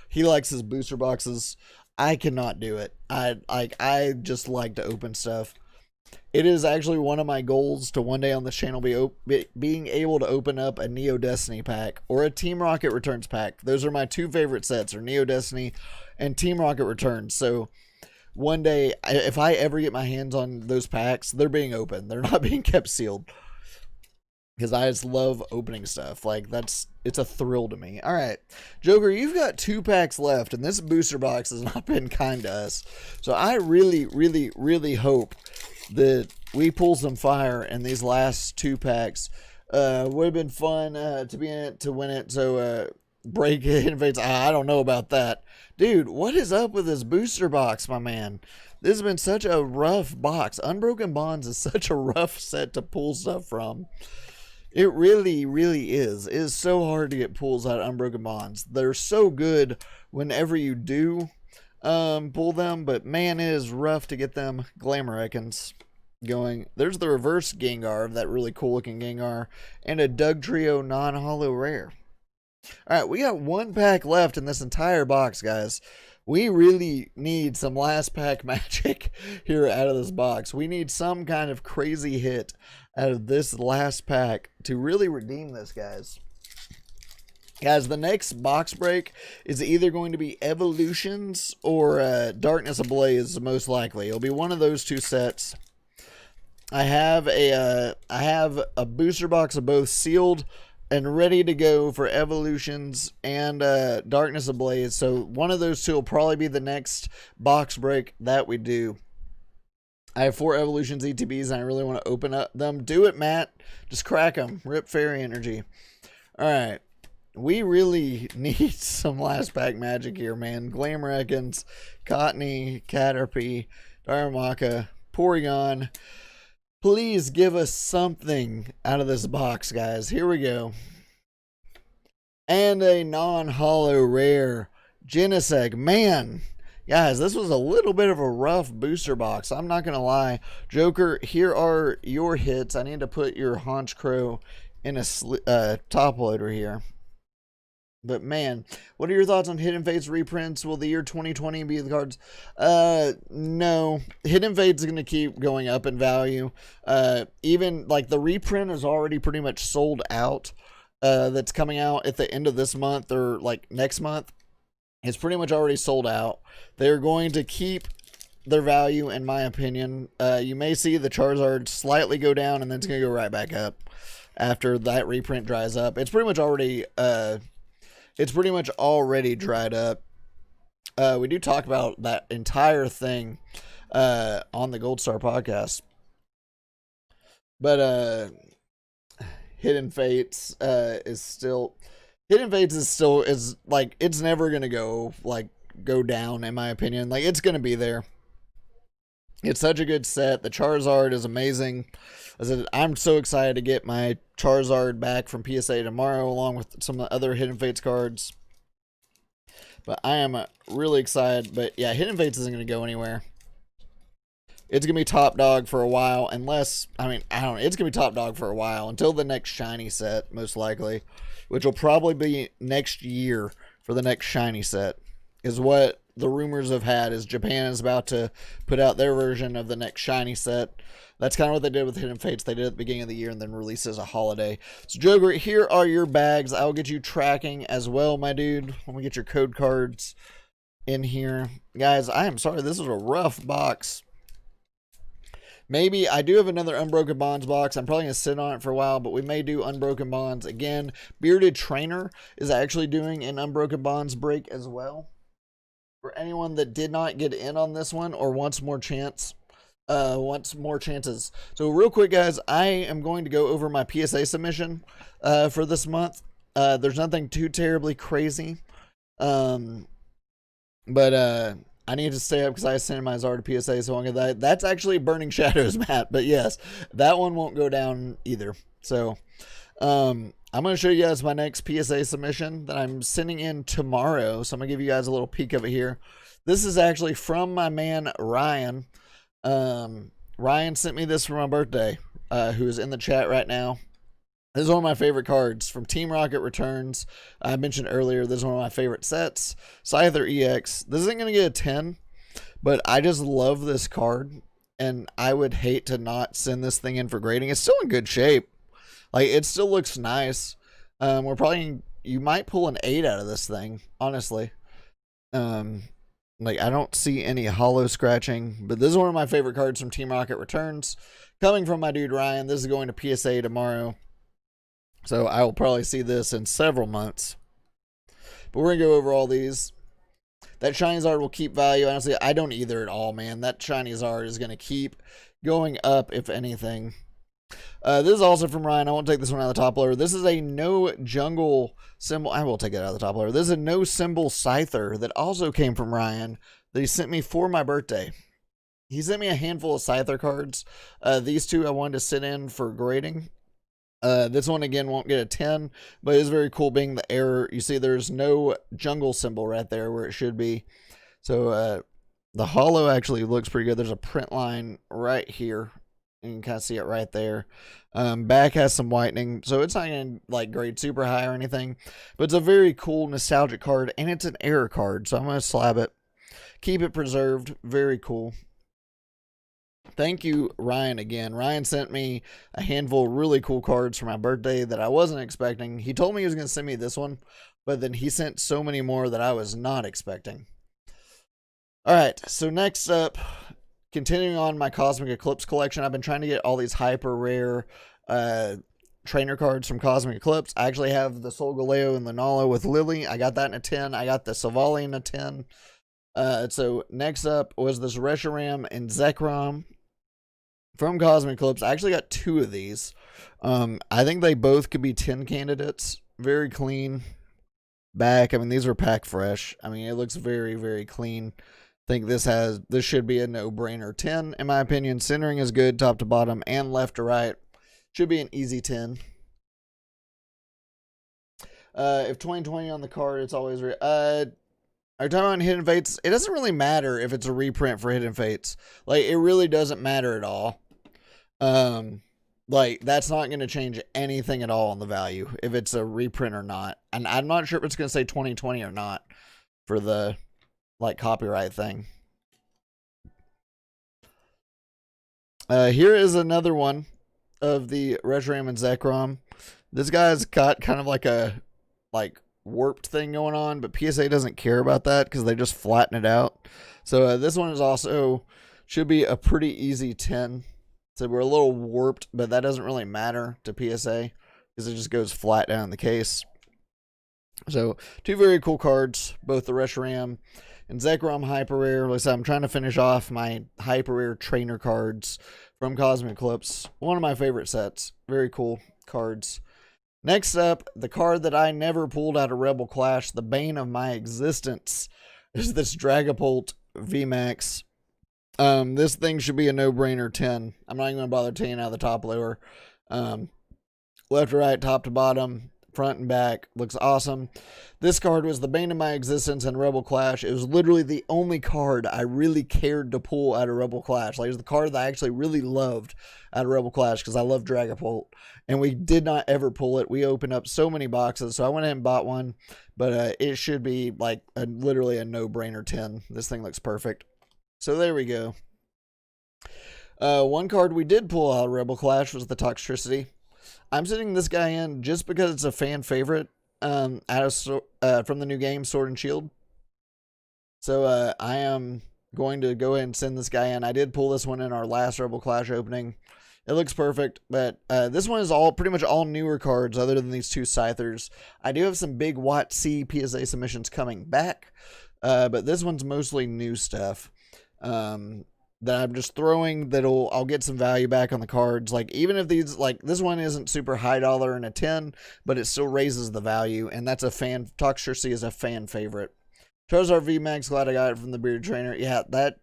He likes his booster boxes. I cannot do it. I just like to open stuff. It is actually one of my goals to one day on this channel be being able to open up a Neo Destiny pack or a Team Rocket Returns pack. Those are my two favorite sets, are Neo Destiny and Team Rocket Returns. So one day, if I ever get my hands on those packs, they're being opened. They're not being kept sealed. Because I just love opening stuff. Like, it's a thrill to me. All right, Joker, you've got 2 packs left, and this booster box has not been kind to us. So I really, really, really hope that we pull some fire in these last 2 packs. Would have been fun to be in it, to win it. So break it, invades. I don't know about that. Dude, what is up with this booster box, my man? This has been such a rough box. Unbroken Bonds is such a rough set to pull stuff from. It really, really is. It is so hard to get pulls out of Unbroken Bonds. They're so good whenever you do pull them, but man, it is rough to get them Glamouricans going. There's the reverse Gengar of that really cool looking Gengar, and a Dugtrio non-holo rare. Alright, we got 1 pack left in this entire box, guys. We really need some last pack magic here out of this box. We need some kind of crazy hit out of this last pack to really redeem this, guys. Guys, the next box break is either going to be Evolutions or Darkness Ablaze, most likely. It'll be one of those 2 sets. I have a booster box of both sealed and ready to go for Evolutions and Darkness Ablaze. So one of those 2 will probably be the next box break that we do. I have 4 Evolutions ETBs and I really want to open up them. Do it, Matt. Just crack them. Rip Fairy Energy. Alright. We really need some last pack magic here, man. Glamouricans, Cottony, Caterpie, Darumaka, Porygon, Please give us something out of this box, guys. Here we go. And a non-holo rare Genesect. Man, guys, this was a little bit of a rough booster box. I'm not going to lie. Joker, here are your hits. I need to put your Haunch Crow in a top loader here. But man, what are your thoughts on Hidden Fates reprints? Will the year 2020 be the cards? No. Hidden Fates is going to keep going up in value. Even like the reprint is already pretty much sold out. That's coming out at the end of this month or like next month. It's pretty much already sold out. They're going to keep their value, in my opinion. You may see the Charizard slightly go down, and then it's going to go right back up after that reprint dries up. It's pretty much already dried up. We do talk about that entire thing on the Gold Star podcast. But Hidden Fates is like, it's never gonna go down, in my opinion. Like, it's gonna be there. It's such a good set. The Charizard is amazing. I'm so excited to get my Charizard back from PSA tomorrow, along with some of the other Hidden Fates cards. But I am really excited. But yeah, Hidden Fates isn't going to go anywhere. It's going to be top dog for a while, unless, I don't know. It's going to be top dog for a while until the next shiny set, most likely, which will probably be next year for the next shiny set, is what the rumors have had, is Japan is about to put out their version of the next shiny set. That's kind of what they did with Hidden Fates. They did at the beginning of the year and then release as a holiday. So, Joker, here are your bags. I'll get you tracking as well, my dude. Let me get your code cards in here. Guys, I am sorry. This is a rough box. Maybe I do have another Unbroken Bonds box. I'm probably going to sit on it for a while, but we may do Unbroken Bonds again. Bearded Trainer is actually doing an Unbroken Bonds break as well. For anyone that did not get in on this one or wants more chances. So real quick, guys, I am going to go over my PSA submission for this month. There's nothing too terribly crazy. But I need to stay up because I sent my Charizard to PSA, so I'm gonna that. That's actually Burning Shadows, Matt. But yes, that one won't go down either. So I'm gonna show you guys my next PSA submission that I'm sending in tomorrow. So I'm gonna give you guys a little peek of it here. This is actually from my man Ryan. Ryan sent me this for my birthday, who is in the chat right now. This is one of my favorite cards from Team Rocket Returns. I mentioned earlier, this is one of my favorite sets. Scyther EX. This isn't going to get a 10, but I just love this card, and I would hate to not send this thing in for grading. It's still in good shape. Like, it still looks nice. You might pull an 8 out of this thing, honestly. Like, I don't see any hollow scratching, but this is one of my favorite cards from Team Rocket Returns. Coming from my dude Ryan, this is going to PSA tomorrow. So I will probably see this in several months. But we're going to go over all these. That Shiny Charizard will keep value. Honestly, I don't either at all, man. That Shiny Charizard is going to keep going up, if anything. This is also from Ryan. I won't take this one out of the top loader. This is a no jungle symbol. I will take it out of the top loader. This is a no symbol Scyther that also came from Ryan that he sent me for my birthday. He sent me a handful of Scyther cards. These two I wanted to sit in for grading. This one again won't get a 10, but it's very cool being the error. You see there's no jungle symbol right there where it should be. So the holo actually looks pretty good. There's a print line right here. You can kind of see it right there. Back has some whitening, so it's not going to like grade super high or anything, but it's a very cool nostalgic card, and it's an error card, so I'm going to slab it. Keep it preserved. Very cool. Thank you, Ryan, again. Ryan sent me a handful of really cool cards for my birthday that I wasn't expecting. He told me he was going to send me this one, but then he sent so many more that I was not expecting. All right, so next up, continuing on my Cosmic Eclipse collection, I've been trying to get all these hyper rare trainer cards from Cosmic Eclipse. I actually have the Solgaleo and the Nalo with Lily. I got that in a 10. I got the Savali in a 10. So next up was this Reshiram and Zekrom from Cosmic Eclipse. I actually got 2 of these. I think they both could be 10 candidates. Very clean back. I mean, these were packed fresh. I mean, it looks very, very clean. Think this should be a no-brainer 10 in my opinion. Centering is good, top to bottom and left to right. Should be an easy 10. If 2020 on the card, it's always are you talking about Hidden Fates? It doesn't really matter if it's a reprint for Hidden Fates. Like, it really doesn't matter at all. Like, that's not going to change anything at all on the value if it's a reprint or not. And I'm not sure if it's going to say 2020 or not for the, like, copyright thing. Here is another one of the Reshiram and Zekrom. This guy's got kind of like a, warped thing going on, but PSA doesn't care about that because they just flatten it out. So this one is also, should be a pretty easy 10. So we're a little warped, but that doesn't really matter to PSA because it just goes flat down in the case. So two very cool cards, both the Reshiram and Zekrom Hyper Rare. Like I said, I'm trying to finish off my Hyper Rare trainer cards from Cosmic Eclipse. One of my favorite sets. Very cool cards. Next up, the card that I never pulled out of Rebel Clash, the bane of my existence, is this Dragapult VMAX. This thing should be a no-brainer 10. I'm not even going to bother taking out the top lower. Left to right, top to bottom, front and back. Looks awesome. This card was the bane of my existence in Rebel Clash. It was literally the only card I really cared to pull out of Rebel Clash. Like, it was the card that I actually really loved out of Rebel Clash because I love Dragapult. And we did not ever pull it. We opened up so many boxes, so I went ahead and bought one. But it should be like literally a no-brainer 10. This thing looks perfect. So there we go. One card we did pull out of Rebel Clash was the Toxtricity. I'm sitting this guy in just because it's a fan favorite from the new game, Sword and Shield. So I am going to go ahead and send this guy in. I did pull this one in our last Rebel Clash opening. It looks perfect, but this one is pretty much all newer cards other than these two Scythers. I do have some big WotC PSA submissions coming back, but this one's mostly new stuff that I'm just throwing I'll get some value back on the cards. Like, even if these, like, this one isn't super high dollar and a 10, but it still raises the value, and that's Toxtricity is a fan favorite. Charizard VMAX, glad I got it from the Bearded Trainer. Yeah, that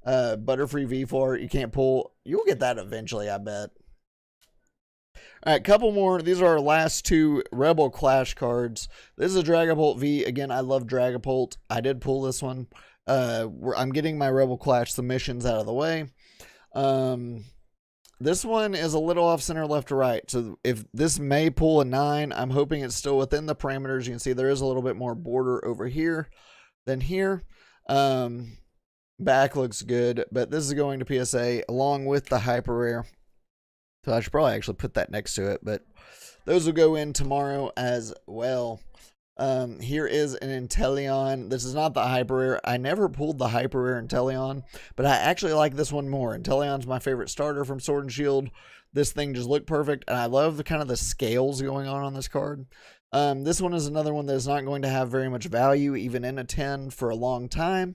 Butterfree V4, you can't pull. You'll get that eventually, I bet. All right, couple more. These are our last two Rebel Clash cards. This is a Dragapult V. Again, I love Dragapult. I did pull this one. I'm getting my Rebel Clash submissions out of the way. This one is a little off center left to right. So if this may pull a 9, I'm hoping it's still within the parameters. You can see there is a little bit more border over here than here. Back looks good, but this is going to PSA along with the Hyper Rare. So I should probably actually put that next to it, but those will go in tomorrow as well. Here is an Inteleon. This is not the Hyper Rare. I never pulled the Hyper Rare Inteleon, but I actually like this one more. Inteleon's my favorite starter from Sword and Shield. This thing just looked perfect, and I love the kind of the scales going on this card. This one is another one that is not going to have very much value, even in a 10 for a long time,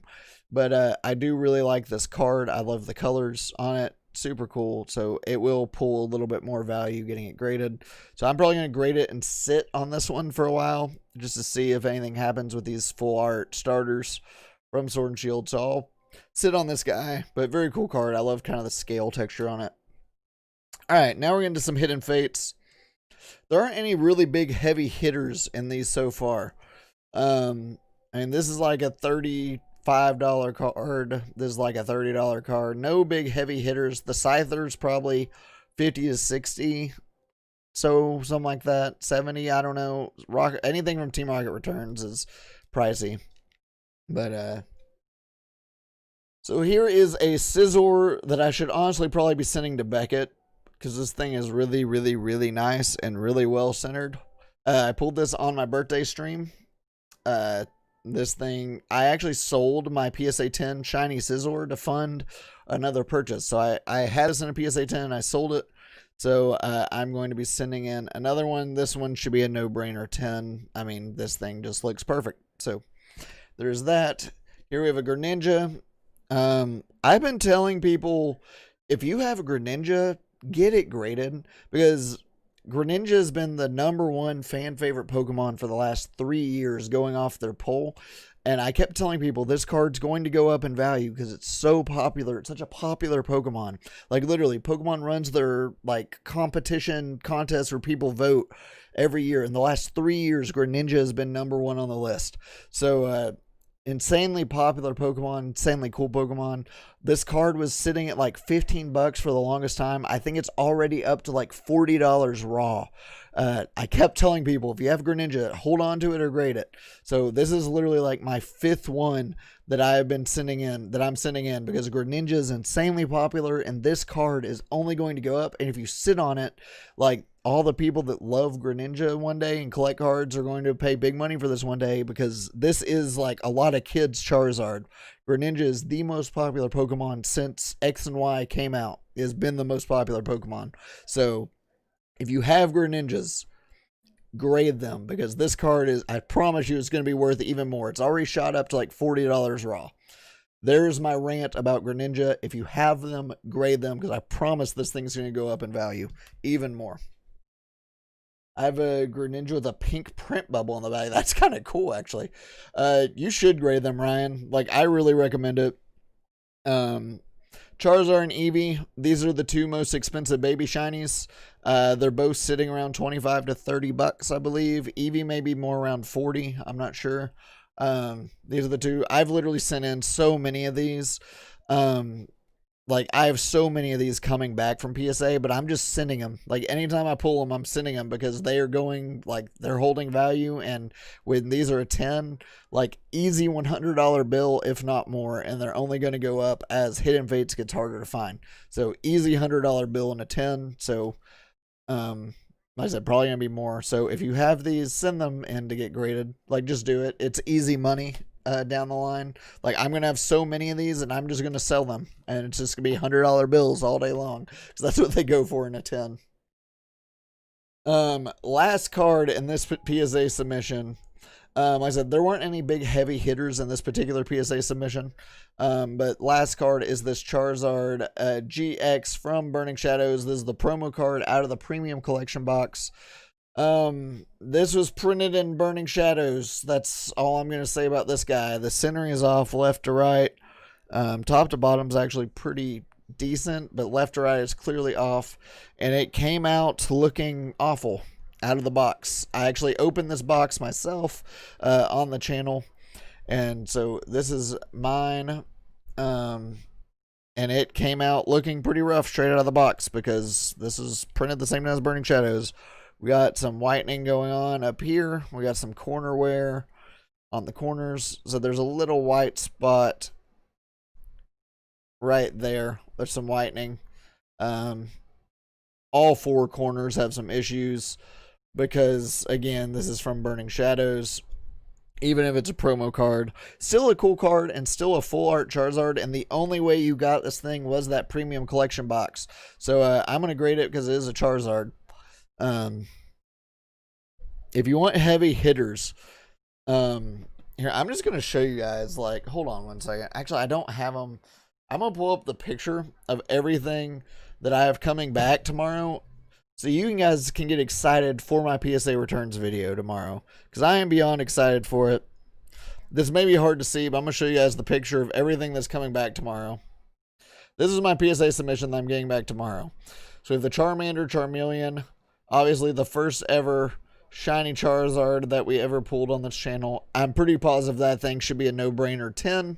but I do really like this card. I love the colors on it. Super cool. So it will pull a little bit more value getting it graded. So I'm probably going to grade it and sit on this one for a while just to see if anything happens with these full art starters from Sword and Shield. So I'll sit on this guy, but very cool card. I love kind of the scale texture on it. All right, now we're into some Hidden Fates. There aren't any really big heavy hitters in these so far. And this is like a $35 card. This is like a $30 card. No big heavy hitters. The Scyther's probably 50 to 60. So something like that. 70, I don't know. Anything from Team Rocket Returns is pricey. But so here is a Scizor that I should honestly probably be sending to Beckett, because this thing is really, really, really nice and really well centered. I pulled this on my birthday stream. This thing, I actually sold my PSA 10 Shiny Scizor to fund another purchase. So I had this in a PSA 10 and I sold it. So I'm going to be sending in another one. This one should be a no-brainer 10. I mean, this thing just looks perfect. So there's that. Here we have a Greninja. I've been telling people, if you have a Greninja, get it graded, because Greninja has been the #1 fan favorite Pokemon for the last 3 years going off their poll. And I kept telling people this card's going to go up in value because it's so popular. It's such a popular Pokemon. Like literally, Pokemon runs their like competition contests where people vote every year. In the last 3 years, Greninja has been #1 on the list. So insanely popular Pokemon, insanely cool Pokemon. This card was sitting at like $15 for the longest time. I think it's already up to like $40 raw. I kept telling people, if you have Greninja, hold on to it or grade it. So this is literally like my 5th one that I have been sending in, because Greninja is insanely popular and this card is only going to go up. And if you sit on it, like all the people that love Greninja one day and collect cards are going to pay big money for this one day, because this is like a lot of kids' Charizard. Greninja is the most popular Pokemon since X and Y came out. It has been the most popular Pokemon. So if you have Greninjas, grade them, because this card is, I promise you, it's going to be worth even more. It's already shot up to like $40 raw. There's my rant about Greninja. If you have them, grade them, because I promise this thing's going to go up in value even more. I have a Greninja with a pink print bubble on the back. That's kind of cool, actually. You should grade them, Ryan. Like, I really recommend it. Charizard and Eevee, these are the 2 most expensive baby shinies. They're both sitting around $25 to $30, I believe. Eevee may be more around 40. I'm not sure. These are the 2. I've literally sent in so many of these. Like, I have so many of these coming back from PSA, but I'm just sending them. Like, anytime I pull them, I'm sending them, because they are going, like, they're holding value. And when these are a 10, like, easy $100 bill, if not more. And they're only going to go up as Hidden Fates gets harder to find. So, easy $100 bill and a 10. So, like I said, probably going to be more. So, if you have these, send them in to get graded. Like, just do it. It's easy money. Down the line. Like, I'm gonna have so many of these and I'm just gonna sell them, and it's just gonna be $100 bills all day long, because that's what they go for in a 10. Last card in this PSA submission. Like I said, there weren't any big heavy hitters in this particular PSA submission, but last card is this Charizard GX from Burning Shadows. This is the promo card out of the premium collection box. This was printed in Burning Shadows. That's all I'm going to say about this guy. The centering is off left to right. Top to bottom is actually pretty decent, but left to right is clearly off. And it came out looking awful out of the box. I actually opened this box myself on the channel. And so this is mine. And it came out looking pretty rough straight out of the box, because this is printed the same as Burning Shadows. We got some whitening going on up here. We got some corner wear on the corners. So there's a little white spot right there. There's some whitening. All 4 corners have some issues, because, again, this is from Burning Shadows. Even if it's a promo card, still a cool card and still a full art Charizard. And the only way you got this thing was that premium collection box. So I'm going to grade it because it is a Charizard. If you want heavy hitters, here, I'm just going to show you guys, like, hold on one second. Actually, I don't have them. I'm going to pull up the picture of everything that I have coming back tomorrow, so you guys can get excited for my PSA returns video tomorrow, because I am beyond excited for it. This may be hard to see, but I'm going to show you guys the picture of everything that's coming back tomorrow. This is my PSA submission that I'm getting back tomorrow. So we have the Charmander, Charmeleon, obviously the first ever Shiny Charizard that we ever pulled on this channel. I'm pretty positive that thing should be a no-brainer 10.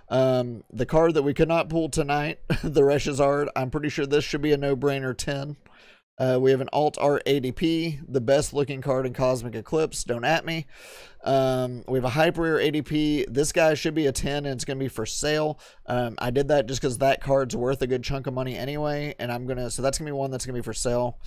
The card that we could not pull tonight, the Reshiram, I'm pretty sure this should be a no-brainer 10. We have an Alt Art ADP, the best looking card in Cosmic Eclipse, don't at me. We have a Hyper Rare ADP. This guy should be a 10, and it's going to be for sale. I did that just because that card's worth a good chunk of money anyway, and so that's going to be one that's going to be for sale.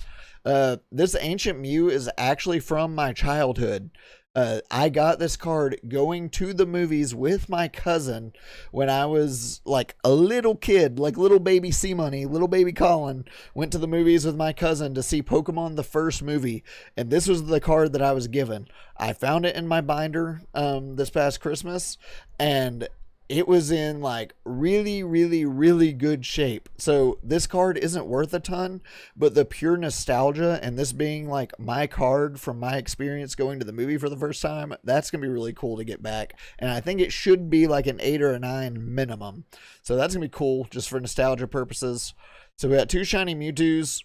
This Ancient Mew is actually from my childhood. I got this card going to the movies with my cousin when I was like a little kid, like little baby C-Money, little baby Colin, went to the movies with my cousin to see Pokemon the first movie, and this was the card that I was given. I found it in my binder this past Christmas, and it was in like really, really, really good shape. So this card isn't worth a ton, but the pure nostalgia and this being like my card from my experience going to the movie for the first time, that's going to be really cool to get back. And I think it should be like an 8 or a 9 minimum. So that's going to be cool just for nostalgia purposes. So we got 2 shiny Mewtwo's.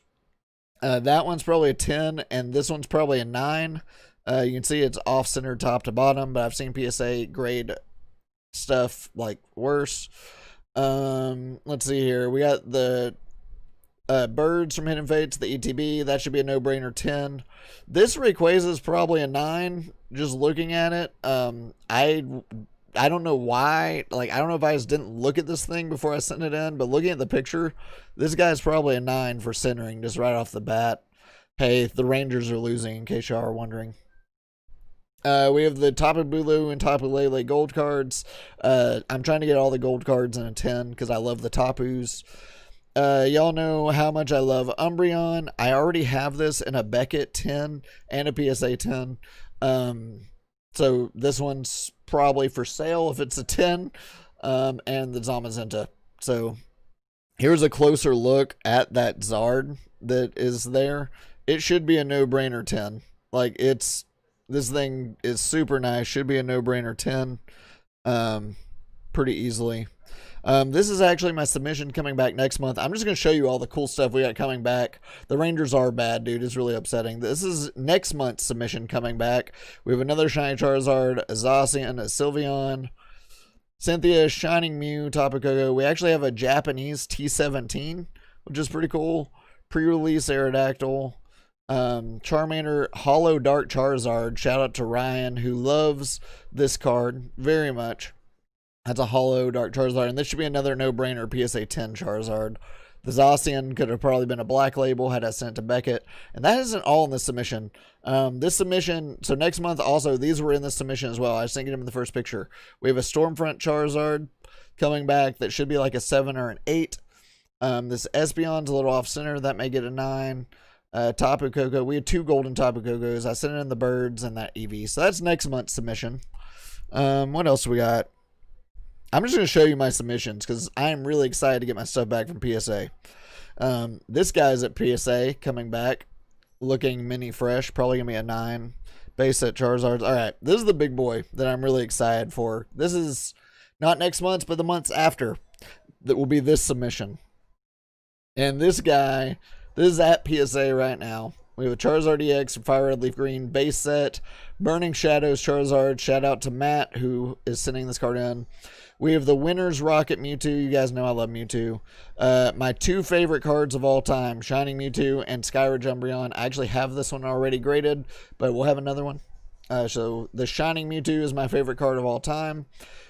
That one's probably a 10, and this one's probably a 9. You can see it's off-center top to bottom, but I've seen PSA grade stuff like worse. Let's see here. We got the Birds from Hidden Fates, the ETB. That should be a no-brainer 10. This Rayquaza is probably a 9, just looking at it. I don't know why. Like, I don't know if I just didn't look at this thing before I sent it in, but looking at the picture, this guy's probably a 9 for centering just right off the bat. Hey, the Rangers are losing, in case y'all are wondering. We have the Tapu Bulu and Tapu Lele gold cards. I'm trying to get all the gold cards in a 10 because I love the Tapus. Y'all know how much I love Umbreon. I already have this in a Beckett 10 and a PSA 10. So this one's probably for sale if it's a 10. And the Zamazenta. So here's a closer look at that Zard that is there. It should be a no-brainer 10. Like, this thing is super nice. Should be a no-brainer 10. Pretty easily. This is actually my submission coming back next month. I'm just going to show you all the cool stuff we got coming back. The Rangers are bad, dude. It's really upsetting. This is next month's submission coming back. We have another Shiny Charizard, a Zacian, a Sylveon, Cynthia, Shining Mew, Tapu Koko. We actually have a Japanese T17, which is pretty cool. Pre-release Aerodactyl. Charmander, Hollow Dark Charizard. Shout out to Ryan, who loves this card very much. That's a Hollow Dark Charizard, and this should be another no-brainer PSA 10 Charizard. The Zacian could have probably been a black label had I sent it to Beckett, and that isn't all in this submission. This submission, so next month also, these were in this submission as well. I just didn't get them in the first picture. We have a Stormfront Charizard coming back that should be like a 7 or an 8. This Espeon's a little off-center. That may get a 9. Tapu Koko. We had 2 golden Tapu Kokos. I sent it in the Birds and that EV. So that's next month's submission. What else we got? I'm just going to show you my submissions because I am really excited to get my stuff back from PSA. This guy's at PSA coming back looking mini fresh. Probably going to be a 9. Base set Charizards. All right. This is the big boy that I'm really excited for. This is not next month, but the months after that will be this submission. And this guy, this is at PSA right now. We have a Charizard GX, Fire Red Leaf Green base set, Burning Shadows Charizard. Shout out to Matt, who is sending this card in. We have the Winners Rocket Mewtwo. You guys know I love Mewtwo. My 2 favorite cards of all time, Shining Mewtwo and Skyridge Umbreon. I actually have this one already graded, but we'll have another one. So the Shining Mewtwo is my favorite card of all time.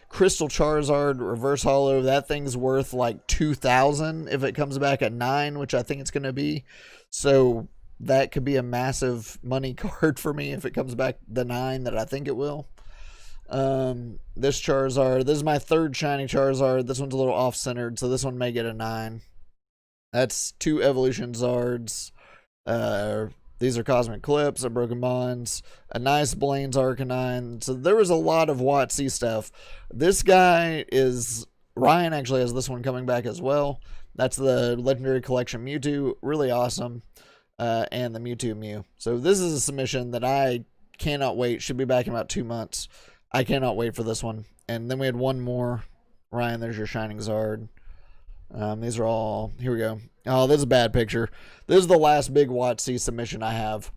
Crystal Charizard, Reverse Hollow. That thing's worth like 2,000 if it comes back at 9, which I think it's going to be. So that could be a massive money card for me if it comes back the 9 that I think it will. This Charizard, this is my 3rd shiny Charizard. This one's a little off-centered, so this one may get a 9. That's 2 Evolution Zards. These are Cosmic Clips, Unbroken Bonds, a nice Blaine's Arcanine. So there was a lot of WotC stuff. This guy is, Ryan actually has this one coming back as well. That's the Legendary Collection Mewtwo, really awesome. And the Mewtwo Mew. So this is a submission that I cannot wait. Should be back in about 2 months. I cannot wait for this one. And then we had one more. Ryan, there's your Shining Zard. These are all, here we go. Oh, this is a bad picture. This is the last big WotC submission I have.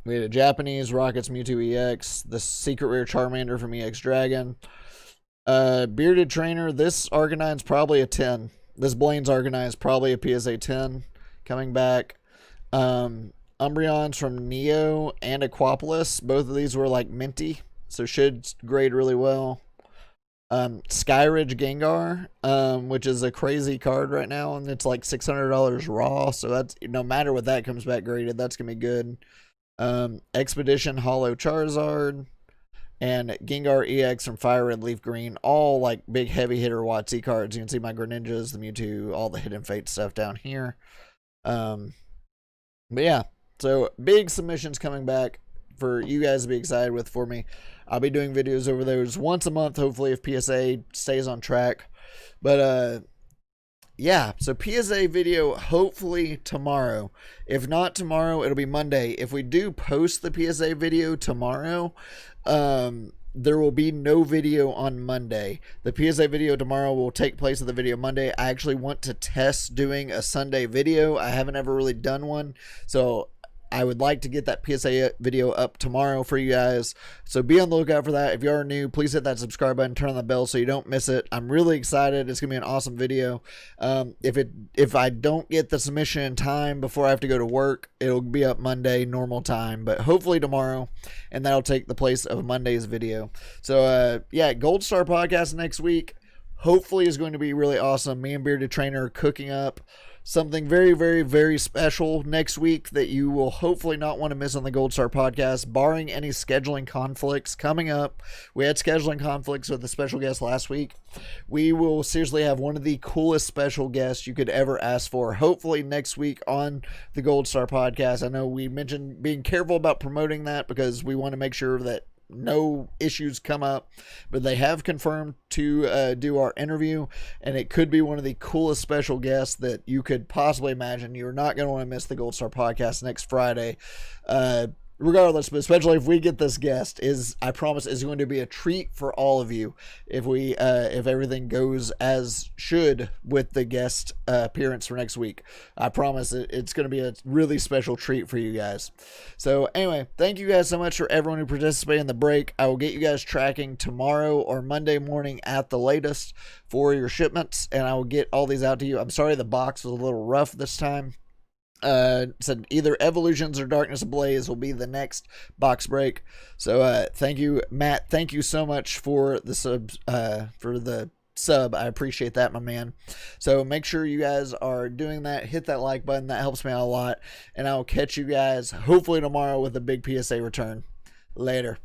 We had a Japanese Rockets Mewtwo EX, the Secret Rare Charmander from EX Dragon. Bearded Trainer, this Arcanine's probably a 10. This Blaine's Arcanine is probably a PSA 10 coming back. Umbreon's from Neo and Aquapolis. Both of these were like minty, so should grade really well. Skyridge Gengar, which is a crazy card right now, and it's like $600 raw, so that's, no matter what that comes back graded, that's gonna be good. Expedition Hollow Charizard and Gengar EX from Fire Red Leaf Green, all like big heavy hitter WotC cards. You can see my Greninjas, the Mewtwo, all the Hidden Fate stuff down here. But yeah, so big submissions coming back. for you guys to be excited with for me. I'll be doing videos over those once a month, hopefully, if PSA stays on track. But yeah, so PSA video hopefully tomorrow. If not tomorrow, it'll be Monday. If we do post the PSA video tomorrow, there will be no video on Monday. The PSA video tomorrow will take place of the video Monday. I actually want to test doing a Sunday video. I haven't ever really done one, so I would like to get that PSA video up tomorrow for you guys. So be on the lookout for that. If you are new, please hit that subscribe button, turn on the bell so you don't miss it. I'm really excited. It's going to be an awesome video. If I don't get the submission in time before I have to go to work, it'll be up Monday, normal time, but hopefully tomorrow, and that'll take the place of Monday's video. So yeah, Gold Star Podcast next week hopefully is going to be really awesome. Me and Bearded Trainer are cooking up something very, very, very special next week that you will hopefully not want to miss on the Gold Star Podcast, barring any scheduling conflicts coming up. We had scheduling conflicts with a special guest last week. We will seriously have one of the coolest special guests you could ever ask for, hopefully next week on the Gold Star Podcast. I know we mentioned being careful about promoting that because we want to make sure that no issues come up, but they have confirmed to do our interview, and it could be one of the coolest special guests that you could possibly imagine. You're not going to want to miss the Gold Star Podcast next Friday. Regardless, but especially if we get this guest, I promise is going to be a treat for all of you if everything goes as should with the guest appearance for next week. I promise it's going to be a really special treat for you guys. So anyway, thank you guys so much for everyone who participated in the break. I will get you guys tracking tomorrow or Monday morning at the latest for your shipments, and I will get all these out to you. I'm sorry the box was a little rough this time. Said either Evolutions or Darkness Ablaze will be the next box break. So thank you, Matt. Thank you so much for the sub. I appreciate that, my man. So make sure you guys are doing that. Hit that like button. That helps me out a lot. And I will catch you guys hopefully tomorrow with a big PSA return. Later.